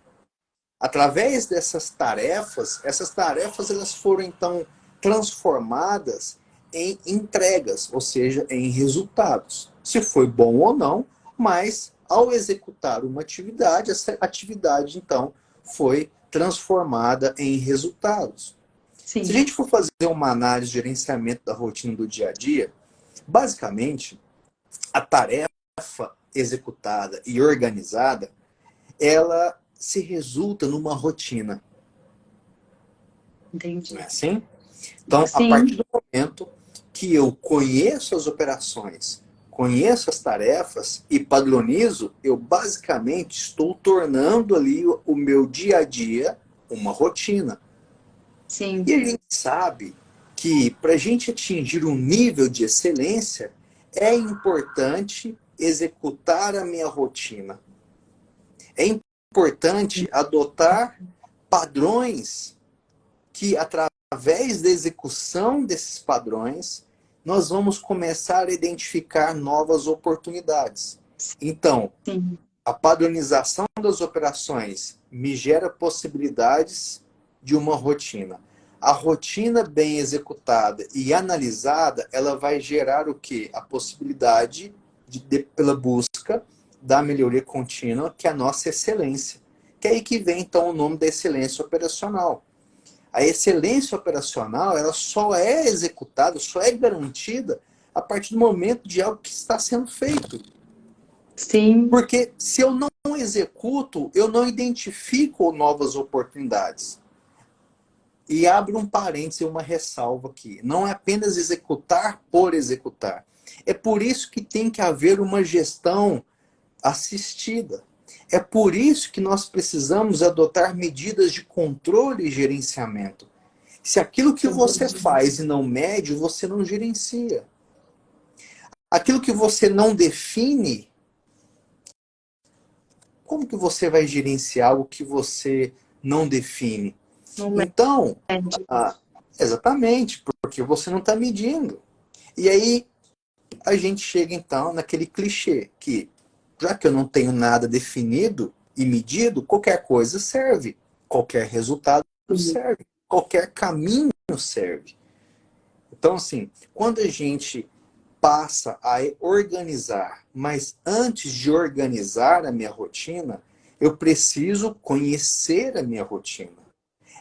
Speaker 2: Através dessas tarefas, essas tarefas elas foram, então, transformadas em entregas, ou seja, em resultados. Se foi bom ou não, mas ao executar uma atividade, essa atividade, então, foi transformada em resultados. Se a
Speaker 1: sim,
Speaker 2: gente for fazer uma análise de gerenciamento da rotina do dia a dia, basicamente, a tarefa executada e organizada, ela se resulta numa rotina, não é
Speaker 1: entendi.
Speaker 2: assim? Então, a partir
Speaker 1: Sim,
Speaker 2: do momento que eu conheço as operações, conheço as tarefas e padronizo, eu basicamente estou tornando ali o meu dia a dia uma rotina. E
Speaker 1: sim,
Speaker 2: a gente sabe que para a gente atingir um nível de excelência, é importante executar a minha rotina. É importante adotar padrões que, através da execução desses padrões, nós vamos começar a identificar novas oportunidades. Então,
Speaker 1: Sim.
Speaker 2: a padronização das operações me gera possibilidades de uma rotina. A rotina bem executada e analisada, ela vai gerar o quê? A possibilidade pela busca da melhoria contínua, que é a nossa excelência. Que é aí que vem, então, o nome da excelência operacional. A excelência operacional, ela só é executada, só é garantida a partir do momento de algo que está sendo feito.
Speaker 1: Sim.
Speaker 2: Porque se eu não executo, eu não identifico novas oportunidades. E abro um parêntese, uma ressalva aqui. Não é apenas executar por executar. É por isso que tem que haver uma gestão assistida. É por isso que nós precisamos adotar medidas de controle e gerenciamento. Se aquilo que você faz e não mede, você não gerencia. Aquilo que você não define, como que você vai gerenciar algo que você não define?
Speaker 1: Não
Speaker 2: Então,
Speaker 1: mede.
Speaker 2: exatamente, porque você não está medindo. E aí a gente chega então naquele clichê que, já que eu não tenho nada definido e medido, qualquer coisa serve, qualquer resultado serve, qualquer caminho serve. Então, assim, quando a gente passa a organizar, mas antes de organizar a minha rotina, eu preciso conhecer a minha rotina.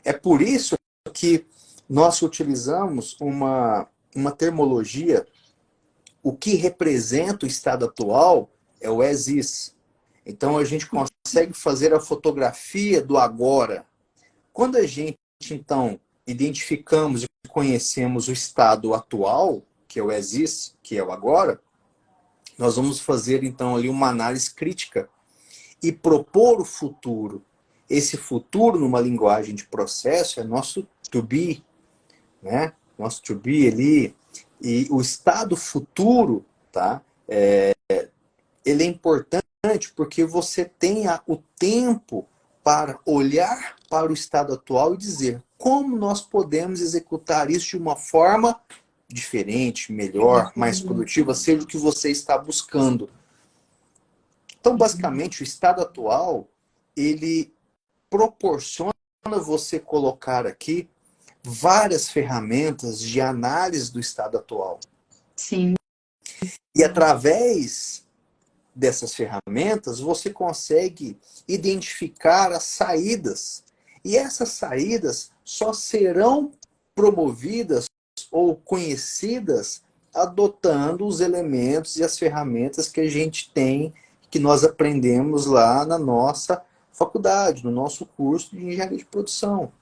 Speaker 2: É por isso que nós utilizamos uma termologia. O que representa o estado atual é o as is. Então a gente consegue fazer a fotografia do agora. Quando a gente, então, identificamos e conhecemos o estado atual, que é o as is, que é o agora, nós vamos fazer, então, ali uma análise crítica e propor o futuro. Esse futuro, numa linguagem de processo, é nosso to be, né? Nosso to be ali. E o estado futuro, tá? Ele é importante porque você tenha o tempo para olhar para o estado atual e dizer como nós podemos executar isso de uma forma diferente, melhor, mais produtiva, seja o que você está buscando. Então, basicamente, o estado atual, ele proporciona você colocar aqui várias ferramentas de análise do estado atual.
Speaker 1: Sim.
Speaker 2: E através dessas ferramentas, você consegue identificar as saídas. E essas saídas só serão promovidas ou conhecidas adotando os elementos e as ferramentas que a gente tem, que nós aprendemos lá na nossa faculdade, no nosso curso de engenharia de produção.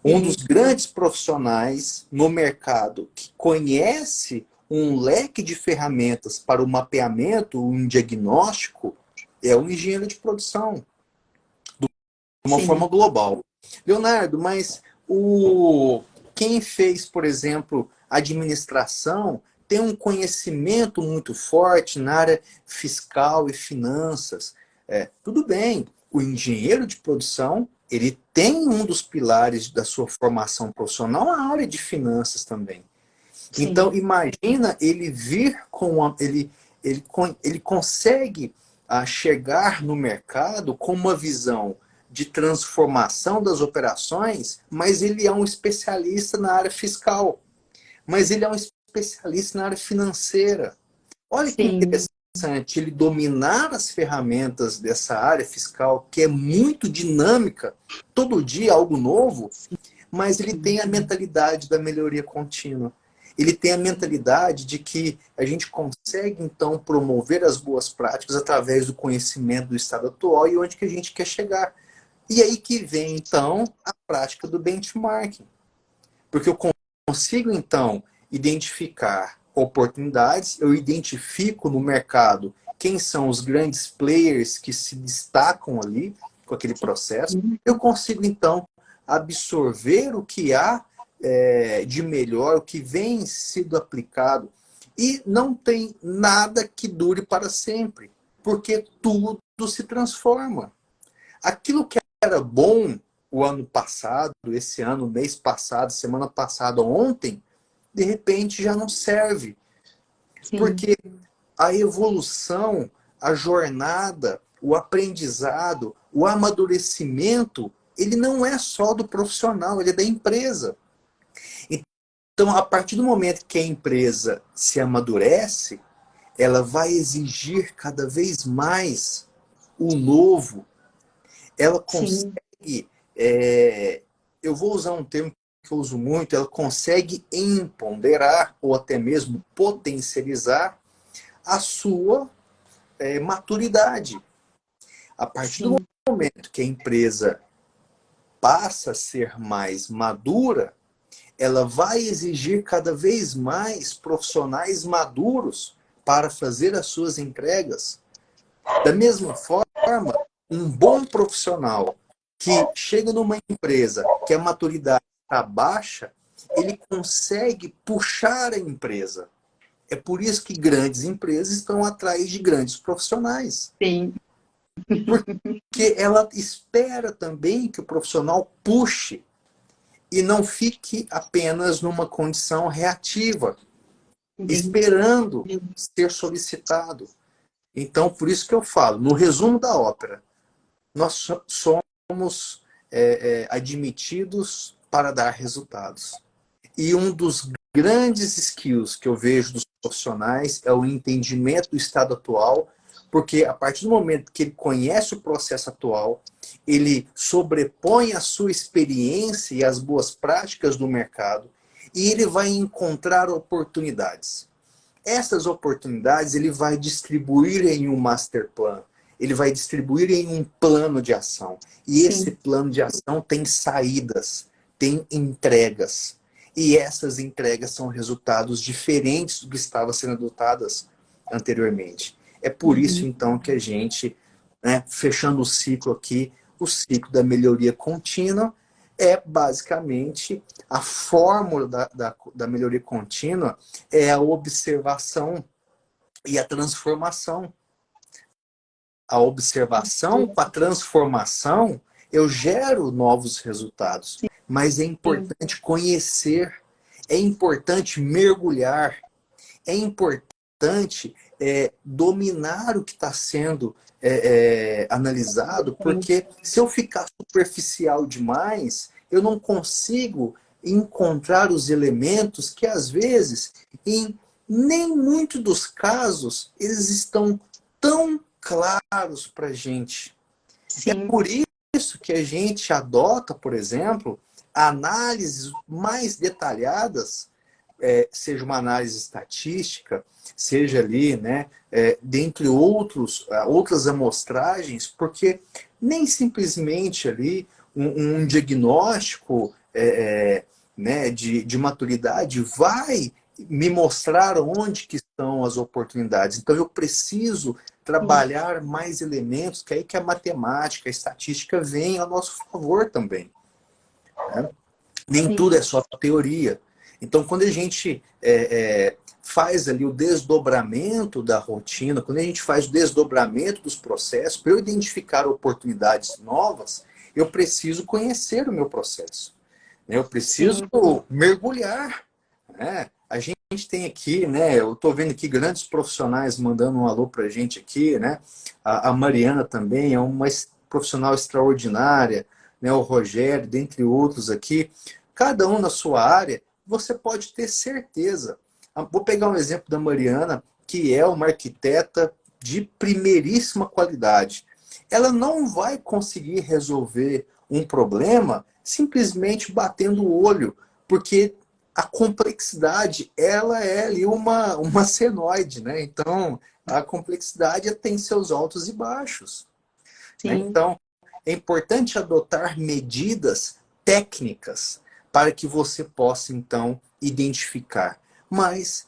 Speaker 2: Um dos grandes profissionais no mercado que conhece um leque de ferramentas para o mapeamento, um diagnóstico, é o engenheiro de produção, de uma forma global. Leonardo, mas quem fez, por exemplo, administração tem um conhecimento muito forte na área fiscal e finanças. Tudo bem, o engenheiro de produção ele tem um dos pilares da sua formação profissional a área de finanças também.
Speaker 1: Sim.
Speaker 2: Então, imagina ele vir ele consegue chegar no mercado com uma visão de transformação das operações, mas ele é um especialista na área fiscal. Mas ele é um especialista na área financeira. Olha que interessante, ele dominar as ferramentas dessa área fiscal, que é muito dinâmica, todo dia algo novo, mas ele tem a mentalidade da melhoria contínua. Ele tem a mentalidade de que a gente consegue, então, promover as boas práticas através do conhecimento do estado atual e onde que a gente quer chegar. E aí que vem, então, a prática do benchmarking. Porque eu consigo, então, identificar oportunidades, eu identifico no mercado quem são os grandes players que se destacam ali com aquele processo, eu consigo, então, absorver o que há de melhor, o que vem sido aplicado. E não tem nada que dure para sempre, porque tudo se transforma. Aquilo que era bom o ano passado, esse ano, mês passado, semana passada, ontem, de repente já não serve.
Speaker 1: Sim,
Speaker 2: Porque a evolução, a jornada, o aprendizado, o amadurecimento, ele não é só do profissional, ele é da empresa. Então, a partir do momento que a empresa se amadurece, ela vai exigir cada vez mais o novo. Ela
Speaker 1: sim,
Speaker 2: consegue, é, eu vou usar um termo que eu uso muito, ela consegue empoderar ou até mesmo potencializar a sua maturidade. A partir do
Speaker 1: sim,
Speaker 2: momento que a empresa passa a ser mais madura, ela vai exigir cada vez mais profissionais maduros para fazer as suas entregas. Da mesma forma, um bom profissional que chega numa empresa que a maturidade está baixa, ele consegue puxar a empresa. É por isso que grandes empresas estão atrás de grandes profissionais.
Speaker 1: sim,
Speaker 2: Porque ela espera também que o profissional puxe e não fique apenas numa condição reativa,
Speaker 1: entendi.
Speaker 2: esperando ser solicitado. Então, por isso que eu falo, no resumo da ópera, nós somos admitidos para dar resultados. E um dos grandes skills que eu vejo dos profissionais é o entendimento do estado atual, porque a partir do momento que ele conhece o processo atual, ele sobrepõe a sua experiência e as boas práticas do mercado e ele vai encontrar oportunidades. Essas oportunidades ele vai distribuir em um master plan, ele vai distribuir em um plano de ação. E esse
Speaker 1: Sim,
Speaker 2: plano de ação tem saídas, tem entregas. E essas entregas são resultados diferentes do que estava sendo adotadas anteriormente. É por isso,
Speaker 1: uhum,
Speaker 2: então, que a gente, né, fechando o ciclo aqui, o ciclo da melhoria contínua é basicamente a fórmula da melhoria contínua é a observação e a transformação. A observação com a transformação, eu gero novos resultados. Mas é
Speaker 1: sim,
Speaker 2: importante conhecer, é importante mergulhar, é importante dominar o que está sendo analisado,
Speaker 1: sim,
Speaker 2: porque se eu ficar superficial demais, eu não consigo encontrar os elementos que, às vezes, em nem muito dos casos, eles estão tão claros para a gente. É
Speaker 1: sim,
Speaker 2: por isso que a gente adota, por exemplo, análises mais detalhadas, seja uma análise estatística, seja ali, né, dentre outras amostragens, porque nem simplesmente ali um diagnóstico né, de maturidade vai me mostrar onde que estão as oportunidades. Então eu preciso
Speaker 1: sim,
Speaker 2: trabalhar mais elementos, que aí que a matemática, a estatística vem a nosso favor também. Né? Nem tudo
Speaker 1: sim,
Speaker 2: é só teoria. Então, quando a gente faz ali o desdobramento da rotina, quando a gente faz o desdobramento dos processos, para eu identificar oportunidades novas, eu preciso conhecer o meu processo. Eu preciso
Speaker 1: sim,
Speaker 2: mergulhar. Né? A gente tem aqui, né? Eu estou vendo aqui grandes profissionais mandando um alô para a gente aqui, né? A Mariana também é uma profissional extraordinária, né? O Rogério, dentre outros aqui. Cada um na sua área, você pode ter certeza. Vou pegar um exemplo da Mariana, que é uma arquiteta de primeiríssima qualidade. Ela não vai conseguir resolver um problema simplesmente batendo o olho, porque a complexidade, ela é ali uma senoide, né? Então, a complexidade tem seus altos e baixos, né?
Speaker 1: sim,
Speaker 2: Então, é importante adotar medidas técnicas para que você possa, então, identificar. Mas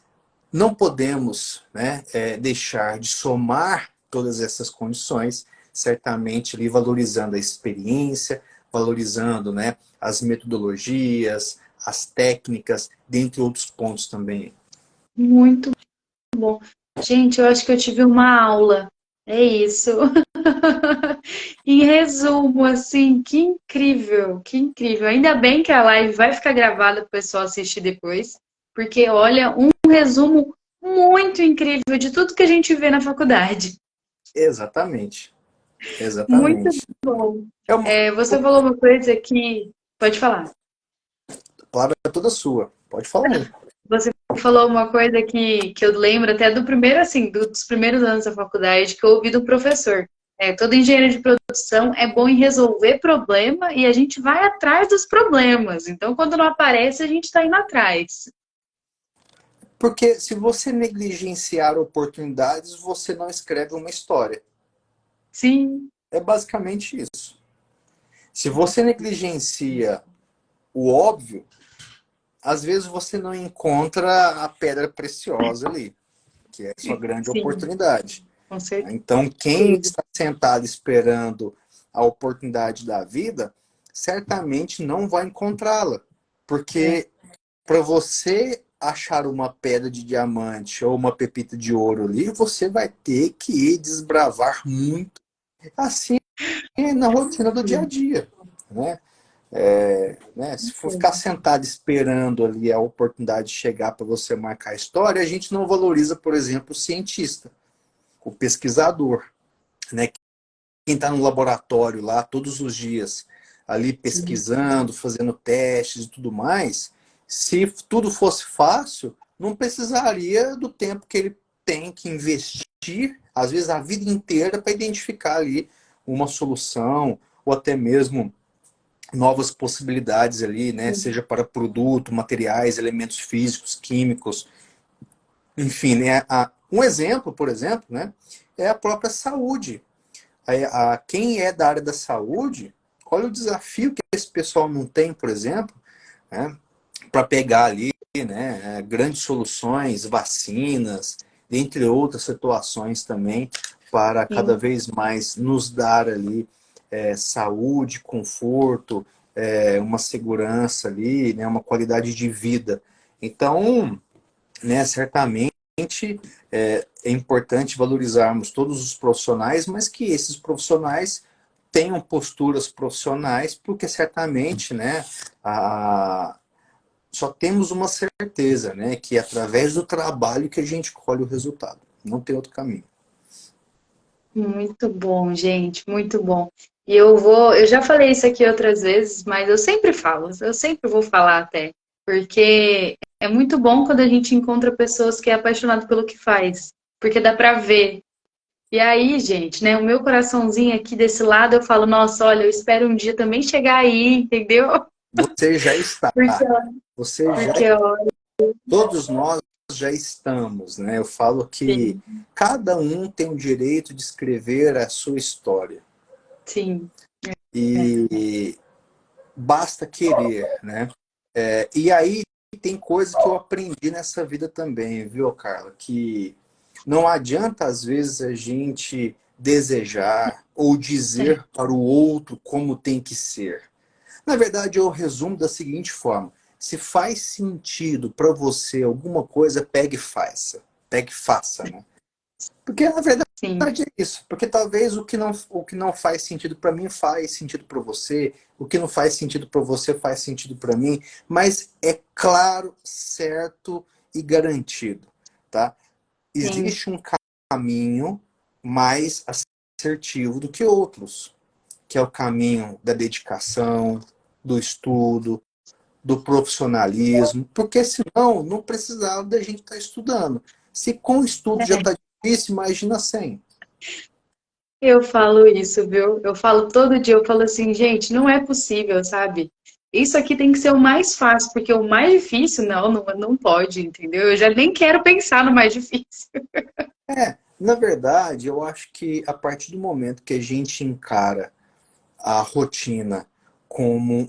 Speaker 2: não podemos, né, deixar de somar todas essas condições, certamente ali valorizando a experiência, valorizando, né, as metodologias, as técnicas, dentre outros pontos também.
Speaker 1: muito. bom. Gente, eu acho que eu tive uma aula. É isso. Em resumo, assim, que incrível, que incrível. Ainda bem que a live vai ficar gravada para o pessoal assistir depois, porque olha, um resumo muito incrível de tudo que a gente vê na faculdade.
Speaker 2: Exatamente,
Speaker 1: Muito
Speaker 2: exatamente.
Speaker 1: bom.
Speaker 2: É uma
Speaker 1: Você falou uma coisa que. Pode falar.
Speaker 2: palavra toda sua. Pode falar aí.
Speaker 1: Você falou uma coisa que eu lembro até do primeiro, assim, dos primeiros anos da faculdade, que eu ouvi do professor. Todo engenheiro de produção é bom em resolver problema e a gente vai atrás dos problemas. Então, quando não aparece, a gente está indo atrás.
Speaker 2: Porque se você negligenciar oportunidades, você não escreve uma história.
Speaker 1: Sim,
Speaker 2: É basicamente isso. Se você negligencia o óbvio, às vezes você não encontra a pedra preciosa ali, que é a sua grande
Speaker 1: sim,
Speaker 2: oportunidade.
Speaker 1: com
Speaker 2: Então, quem
Speaker 1: certeza.
Speaker 2: está sentado esperando a oportunidade da vida, certamente não vai encontrá-la.
Speaker 1: É,
Speaker 2: Porque para você achar uma pedra de diamante ou uma pepita de ouro ali, você vai ter que desbravar muito. Assim é na rotina do dia a
Speaker 1: sim,
Speaker 2: dia, né? Né? Se for ficar
Speaker 1: sim,
Speaker 2: sentado esperando ali a oportunidade de chegar para você marcar a história, a gente não valoriza, por exemplo, o cientista, o pesquisador, né? Quem está no laboratório lá todos os dias, ali
Speaker 1: sim.
Speaker 2: pesquisando, fazendo testes e tudo mais, se tudo fosse fácil, não precisaria do tempo que ele tem que investir, às vezes a vida inteira, para identificar ali uma solução ou até mesmo novas possibilidades ali, né?
Speaker 1: Sim.
Speaker 2: Seja para produto, materiais, elementos físicos, químicos, enfim, né? Um exemplo, por exemplo, né? É a própria saúde. Quem é da área da saúde, olha o desafio que esse pessoal não tem, por exemplo, né? Para pegar ali, né? Grandes soluções, vacinas, entre outras situações também, para cada
Speaker 1: Sim.
Speaker 2: vez mais nos dar ali saúde, conforto, uma segurança ali, né, uma qualidade de vida. Então, né, certamente é importante valorizarmos todos os profissionais, mas que esses profissionais tenham posturas profissionais, porque certamente, né, só temos uma certeza, né, que é através do trabalho que a gente colhe o resultado. Não tem outro caminho.
Speaker 1: Muito bom, gente, muito bom. E eu já falei isso aqui outras vezes, mas eu sempre falo, eu sempre vou falar até, porque é muito bom quando a gente encontra pessoas que é apaixonado pelo que faz, porque dá pra ver. E aí, gente, né, o meu coraçãozinho aqui desse lado, eu falo, nossa, olha, eu espero um dia também chegar aí, entendeu?
Speaker 2: Você já está,
Speaker 1: Porque,
Speaker 2: você já,
Speaker 1: porque, ó,
Speaker 2: todos nós já estamos, né? Eu falo que
Speaker 1: sim,
Speaker 2: cada um tem o direito de escrever a sua história.
Speaker 1: sim,
Speaker 2: E basta querer, né? E aí tem coisa que eu aprendi nessa vida também, viu, Carla? Que não adianta, às vezes, a gente desejar ou
Speaker 1: é,
Speaker 2: dizer para o outro como tem que ser. Na verdade, eu resumo da seguinte forma: se faz sentido para você alguma coisa, pegue e faça. Pegue e faça, né? Porque na
Speaker 1: sim,
Speaker 2: verdade é isso. Porque talvez o que não faz sentido para mim faz sentido para você, o que não faz sentido para você faz sentido para mim, mas é claro, certo e garantido, tá?
Speaker 1: sim,
Speaker 2: Existe um caminho mais assertivo do que outros, que é o caminho da dedicação, do estudo, do profissionalismo, porque senão não precisava da gente estar estudando. Se com o estudo já
Speaker 1: é.
Speaker 2: está difícil, imagina sem.
Speaker 1: Eu falo isso, viu? Eu falo todo dia, eu falo assim, gente, não é possível, sabe? Isso aqui tem que ser o mais fácil, porque o mais difícil, não pode, entendeu? Eu já nem quero pensar no mais difícil.
Speaker 2: Na verdade, eu acho que a partir do momento que a gente encara a rotina como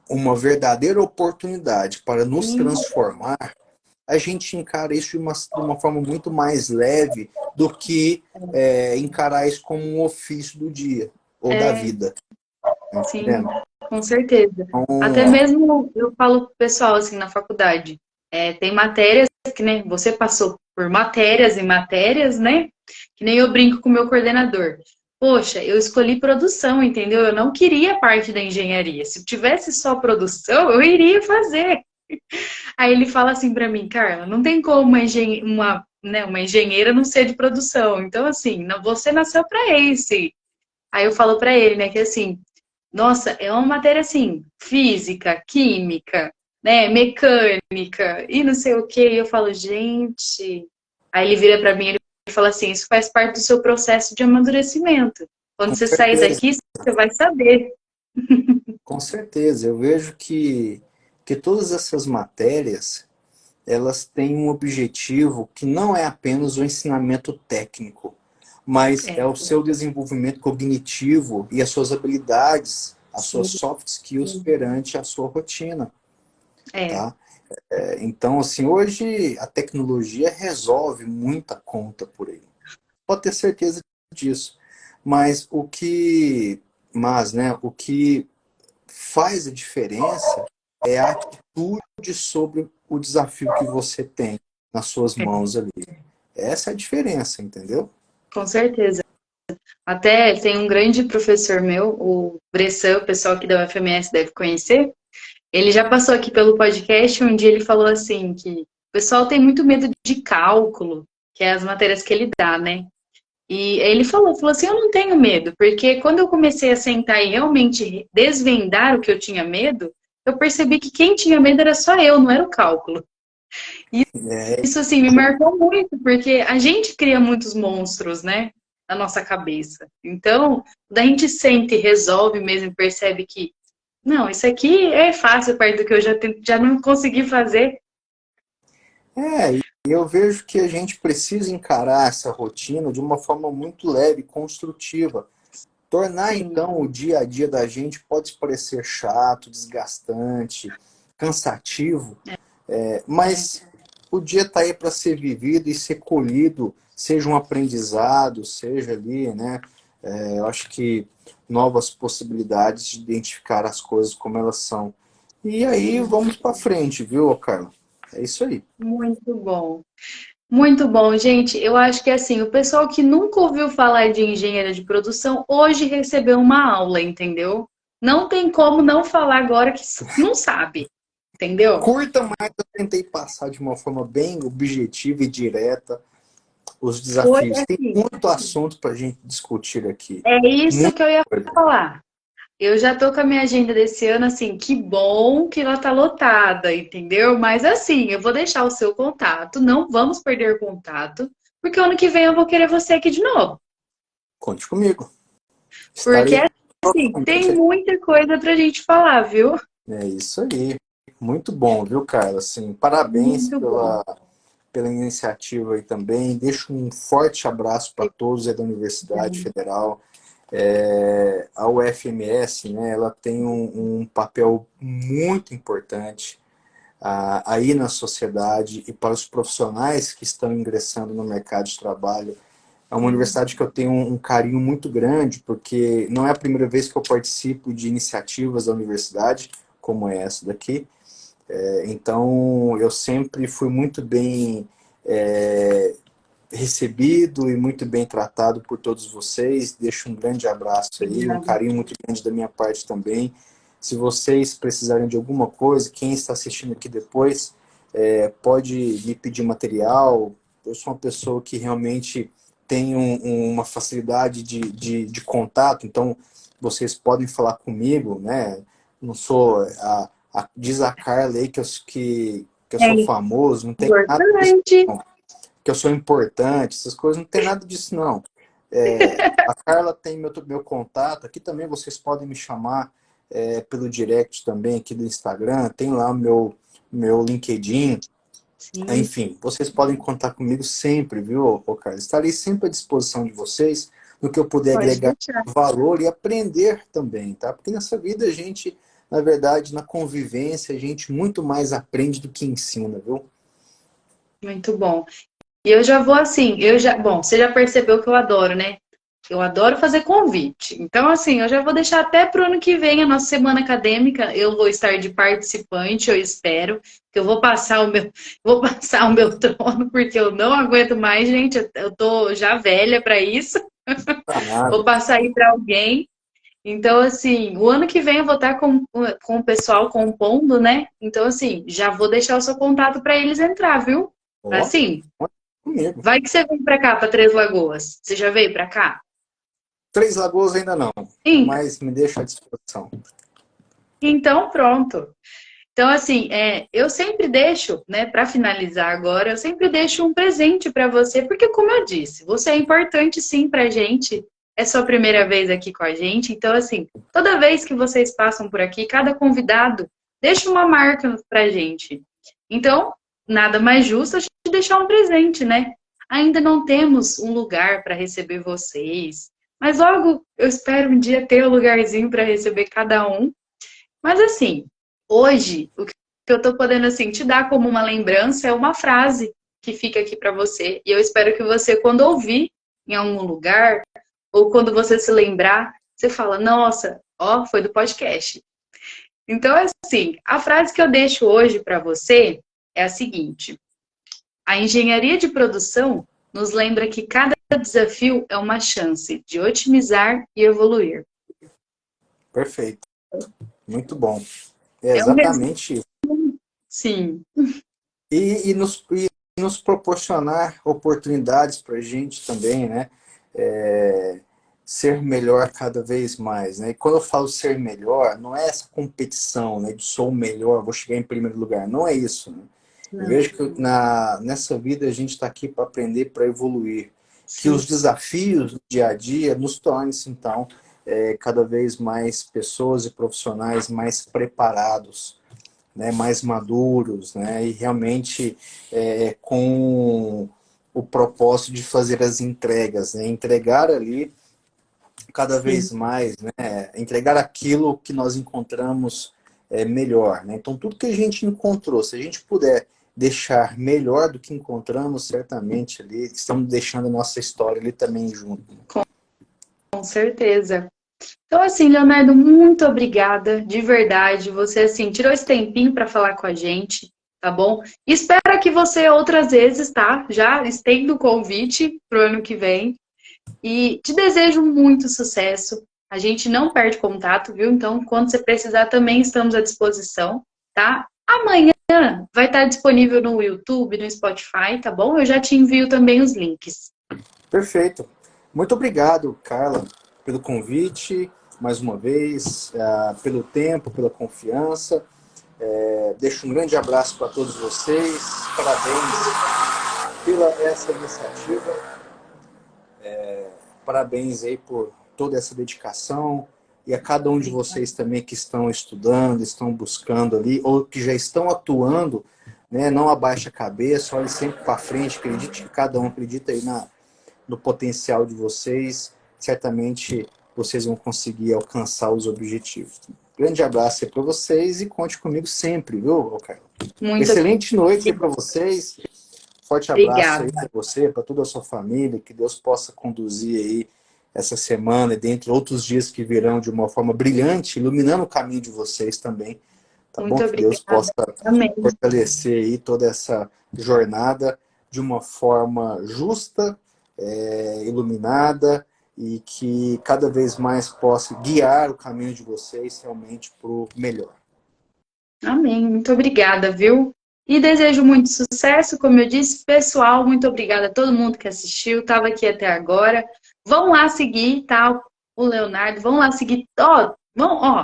Speaker 2: uma verdadeira oportunidade para nos
Speaker 1: Sim,
Speaker 2: transformar, a gente encara isso de uma forma muito mais leve do que encarar isso como um ofício do dia ou da
Speaker 1: é,
Speaker 2: vida. Tá
Speaker 1: sim,
Speaker 2: entendendo?
Speaker 1: com certeza. Até
Speaker 2: Então,
Speaker 1: mesmo eu falo pro pessoal assim na faculdade, tem matérias que, né, você passou por matérias e matérias, né? Que nem eu brinco com o meu coordenador. Poxa, eu escolhi produção, entendeu? Eu não queria parte da engenharia. Se tivesse só produção, eu iria fazer. Aí ele fala assim pra mim, Carla, não tem como uma engenheira não ser de produção. Então, assim, você nasceu pra esse. Aí eu falo pra ele, né, que assim, nossa, é uma matéria assim, física, química, né, mecânica e não sei o quê. E eu falo, gente. Aí ele vira pra mim e ele fala assim: isso faz parte do seu processo de amadurecimento. Quando
Speaker 2: Com
Speaker 1: você sair
Speaker 2: certeza,
Speaker 1: daqui, você vai saber.
Speaker 2: com certeza. Eu vejo que todas essas matérias, elas têm um objetivo que não é apenas o ensinamento técnico, mas é
Speaker 1: É,
Speaker 2: o seu desenvolvimento cognitivo e as suas habilidades, as suas
Speaker 1: sim,
Speaker 2: soft skills perante a sua rotina,
Speaker 1: é,
Speaker 2: tá? Então, assim, hoje a tecnologia resolve muita conta por aí. Pode ter certeza disso. Mas né, o que faz a diferença é a atitude sobre o desafio que você tem nas suas
Speaker 1: é,
Speaker 2: mãos ali. Essa é a diferença, entendeu?
Speaker 1: com certeza. Até tem um grande professor meu, o Bressan, o pessoal aqui da UFMS deve conhecer. Ele já passou aqui pelo podcast, um dia ele falou assim que o pessoal tem muito medo de cálculo, que é as matérias que ele dá, né? E ele falou assim, eu não tenho medo, porque quando eu comecei a sentar e realmente desvendar o que eu tinha medo, eu percebi que quem tinha medo era só eu, não era o cálculo. E
Speaker 2: É,
Speaker 1: isso, assim, me marcou muito, porque a gente cria muitos monstros, né, na nossa cabeça. Então, quando a gente sente, resolve mesmo, e percebe que, não, isso aqui é fácil perto do que eu já não consegui fazer.
Speaker 2: e eu vejo que a gente precisa encarar essa rotina de uma forma muito leve, construtiva. Tornar,
Speaker 1: Sim,
Speaker 2: então, o dia a dia da gente pode parecer chato, desgastante, cansativo,
Speaker 1: é,
Speaker 2: mas o dia está aí para ser vivido e ser colhido, seja um aprendizado, seja ali, né? Eu acho que novas possibilidades de identificar as coisas como elas são. E aí
Speaker 1: sim,
Speaker 2: vamos para frente, viu, Carla? É isso aí.
Speaker 1: muito bom. Muito bom, gente. Eu acho que assim, o pessoal que nunca ouviu falar de engenharia de produção, hoje recebeu uma aula, entendeu? Não tem como não falar agora que não sabe, entendeu?
Speaker 2: Curta, mas eu tentei passar de uma forma bem objetiva e direta os
Speaker 1: Foi
Speaker 2: desafios. Tem
Speaker 1: assim.
Speaker 2: muito assunto para a gente discutir aqui.
Speaker 1: É isso
Speaker 2: Muita
Speaker 1: que eu ia
Speaker 2: coisa.
Speaker 1: falar. Eu já tô com a minha agenda desse ano, assim, que bom que ela tá lotada, entendeu? Mas assim, eu vou deixar o seu contato, não vamos perder contato, porque o ano que vem eu vou querer você aqui de novo.
Speaker 2: Conte comigo.
Speaker 1: Porque
Speaker 2: Estarei
Speaker 1: assim, tem
Speaker 2: novamente aqui.
Speaker 1: muita coisa pra gente falar, viu?
Speaker 2: É isso aí. Muito bom, viu, Carla? Assim, parabéns
Speaker 1: Muito bom.
Speaker 2: pela iniciativa aí também. Deixo um forte abraço para todos aí da Universidade Federal. A UFMS, né, ela tem um papel muito importante aí na sociedade e para os profissionais que estão ingressando no mercado de trabalho. É uma
Speaker 1: Sim,
Speaker 2: universidade que eu tenho um carinho muito grande, porque não é a primeira vez que eu participo de iniciativas da universidade, como é essa daqui. Então, eu sempre fui muito bem é, recebido e muito bem tratado por todos vocês. Deixo um grande abraço aí, um
Speaker 1: obrigada.
Speaker 2: carinho muito grande da minha parte também. Se vocês precisarem de alguma coisa, quem está assistindo aqui depois, pode me pedir material. Eu sou uma pessoa que realmente tem uma facilidade de contato, então vocês podem falar comigo, né? Não sou diz a Carla aí que eu
Speaker 1: É
Speaker 2: sou famoso, não tem nada disso,
Speaker 1: importante.
Speaker 2: não, que eu sou importante, essas coisas, não tem nada disso, não. A Carla tem meu contato, aqui também vocês podem me chamar pelo direct também, aqui do Instagram, tem lá o meu LinkedIn,
Speaker 1: Sim,
Speaker 2: enfim, vocês podem contar comigo sempre, viu, ô Carla? Estarei sempre à disposição de vocês, no que eu puder
Speaker 1: pode
Speaker 2: agregar
Speaker 1: deixar.
Speaker 2: valor e aprender também, tá? Porque nessa vida a gente, na verdade, na convivência, a gente muito mais aprende do que ensina, viu?
Speaker 1: Muito bom. E eu já vou assim, bom, você já percebeu que eu adoro, né? Eu adoro fazer convite. Então, assim, eu já vou deixar até para o ano que vem, a nossa semana acadêmica. Eu vou estar de participante, eu espero. Que eu vou passar o meu, vou passar o meu trono, porque eu não aguento mais, gente. Eu tô já velha para isso.
Speaker 2: Tá
Speaker 1: Vou
Speaker 2: nada.
Speaker 1: passar aí para alguém. Então, assim, o ano que vem eu vou estar com o pessoal compondo, né? Então, assim, já vou deixar o seu contato para eles entrar, viu?
Speaker 2: Ó,
Speaker 1: Assim,
Speaker 2: conta comigo.
Speaker 1: vai que você vem para cá, para Três Lagoas. Você já veio para cá?
Speaker 2: Três Lagoas ainda não,
Speaker 1: Então,
Speaker 2: mas me deixa à disposição.
Speaker 1: então pronto. Então, assim, eu sempre deixo, né, para finalizar agora, eu sempre deixo um presente para você, porque, como eu disse, você é importante sim para a gente. É sua primeira vez aqui com a gente, então, assim, toda vez que vocês passam por aqui, cada convidado deixa uma marca para a gente. Então, nada mais justo a gente deixar um presente, né? Ainda não temos um lugar para receber vocês, mas logo eu espero um dia ter um lugarzinho para receber cada um. Mas assim, hoje, o que eu tô podendo assim te dar como uma lembrança é uma frase que fica aqui para você. E eu espero que você, quando ouvir em algum lugar, ou quando você se lembrar, você fala, nossa, ó, foi do podcast. Então, é assim, a frase que eu deixo hoje para você é a seguinte: a engenharia de produção nos lembra que cada desafio é uma chance de otimizar e evoluir.
Speaker 2: Perfeito. Muito bom. É
Speaker 1: É um resumo,
Speaker 2: exatamente isso.
Speaker 1: sim.
Speaker 2: E nos proporcionar oportunidades para a gente também, né? É, ser melhor cada vez mais, né? E quando eu falo ser melhor, não é essa competição, né? De sou o melhor, vou chegar em primeiro lugar. Não é isso, né? Eu
Speaker 1: Não,
Speaker 2: vejo que nessa vida a gente está aqui para aprender, para evoluir. Que
Speaker 1: sim.
Speaker 2: os desafios do dia a dia nos tornem-se, então, cada vez mais pessoas e profissionais mais preparados, né, mais maduros, né, e realmente com o propósito de fazer as entregas, né, entregar ali cada
Speaker 1: Sim,
Speaker 2: vez mais, né, entregar aquilo que nós encontramos melhor, né? Então tudo que a gente encontrou, se a gente puder deixar melhor do que encontramos, certamente ali estamos deixando a nossa história ali também junto.
Speaker 1: com certeza. Então, assim, Leonardo, muito obrigada, de verdade. Você, assim, tirou esse tempinho para falar com a gente, tá bom? Espero que você outras vezes, tá? Já estendo o convite pro ano que vem. E te desejo muito sucesso. A gente não perde contato, viu? Então, quando você precisar, também estamos à disposição, tá? Amanhã vai estar disponível no YouTube, no Spotify, tá bom? Eu já te envio também os links.
Speaker 2: Perfeito. Muito obrigado, Carla, pelo convite, mais uma vez, pelo tempo, pela confiança. Deixo um grande abraço para todos vocês. Parabéns pela essa iniciativa. Parabéns aí por toda essa dedicação e a cada um de vocês também que estão estudando, estão buscando ali, ou que já estão atuando, né? Não abaixe a cabeça, olhe sempre para frente, acredite que cada um acredita aí no potencial de vocês, certamente vocês vão conseguir alcançar os objetivos. Grande abraço aí para vocês e conte comigo sempre, viu, Carlos?
Speaker 1: Muito
Speaker 2: Excelente noite para vocês. Forte abraço aí
Speaker 1: obrigada.
Speaker 2: para você, para toda a sua família, que Deus possa conduzir aí essa semana e dentre outros dias que virão de uma forma brilhante, iluminando o caminho de vocês também, tá bom?
Speaker 1: Muito
Speaker 2: Que Deus
Speaker 1: obrigada.
Speaker 2: possa
Speaker 1: Amém.
Speaker 2: fortalecer aí toda essa jornada de uma forma justa, iluminada e que cada vez mais possa guiar o caminho de vocês realmente para o melhor.
Speaker 1: Amém. Muito obrigada, viu? E desejo muito sucesso, como eu disse, pessoal. Muito obrigada a todo mundo que assistiu, estava aqui até agora. Vão lá seguir, tá? O Leonardo, vão lá seguir. Ó,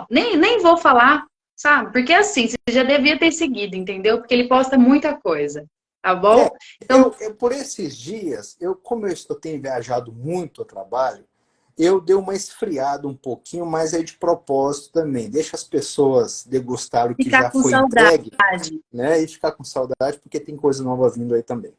Speaker 1: nem vou falar, sabe? Porque assim, você já devia ter seguido, entendeu? Porque ele posta muita coisa, tá
Speaker 2: É,
Speaker 1: bom? Então,
Speaker 2: eu por esses dias, como eu tenho viajado muito a trabalho, eu dei uma esfriada um pouquinho, mas é de propósito também. Deixa as pessoas degustar o que
Speaker 1: ficar
Speaker 2: já
Speaker 1: com
Speaker 2: foi
Speaker 1: saudade.
Speaker 2: entregue, né? E ficar com saudade, porque tem coisa nova vindo aí também.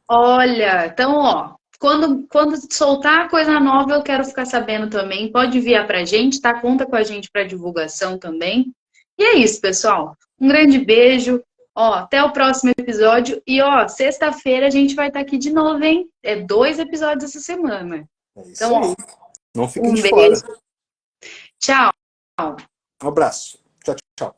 Speaker 1: Olha, então, ó, quando soltar coisa nova, eu quero ficar sabendo também. Pode enviar pra gente, tá? Conta com a gente para divulgação também. E é isso, pessoal. Um grande beijo. Ó, até o próximo episódio. E, ó, sexta-feira a gente vai estar aqui de novo, hein? É 2 episódios essa semana.
Speaker 2: É
Speaker 1: Então,
Speaker 2: isso
Speaker 1: ó,
Speaker 2: aí. Não fiquem
Speaker 1: Um
Speaker 2: de
Speaker 1: beijo.
Speaker 2: fora.
Speaker 1: Tchau.
Speaker 2: Um abraço. Tchau, tchau.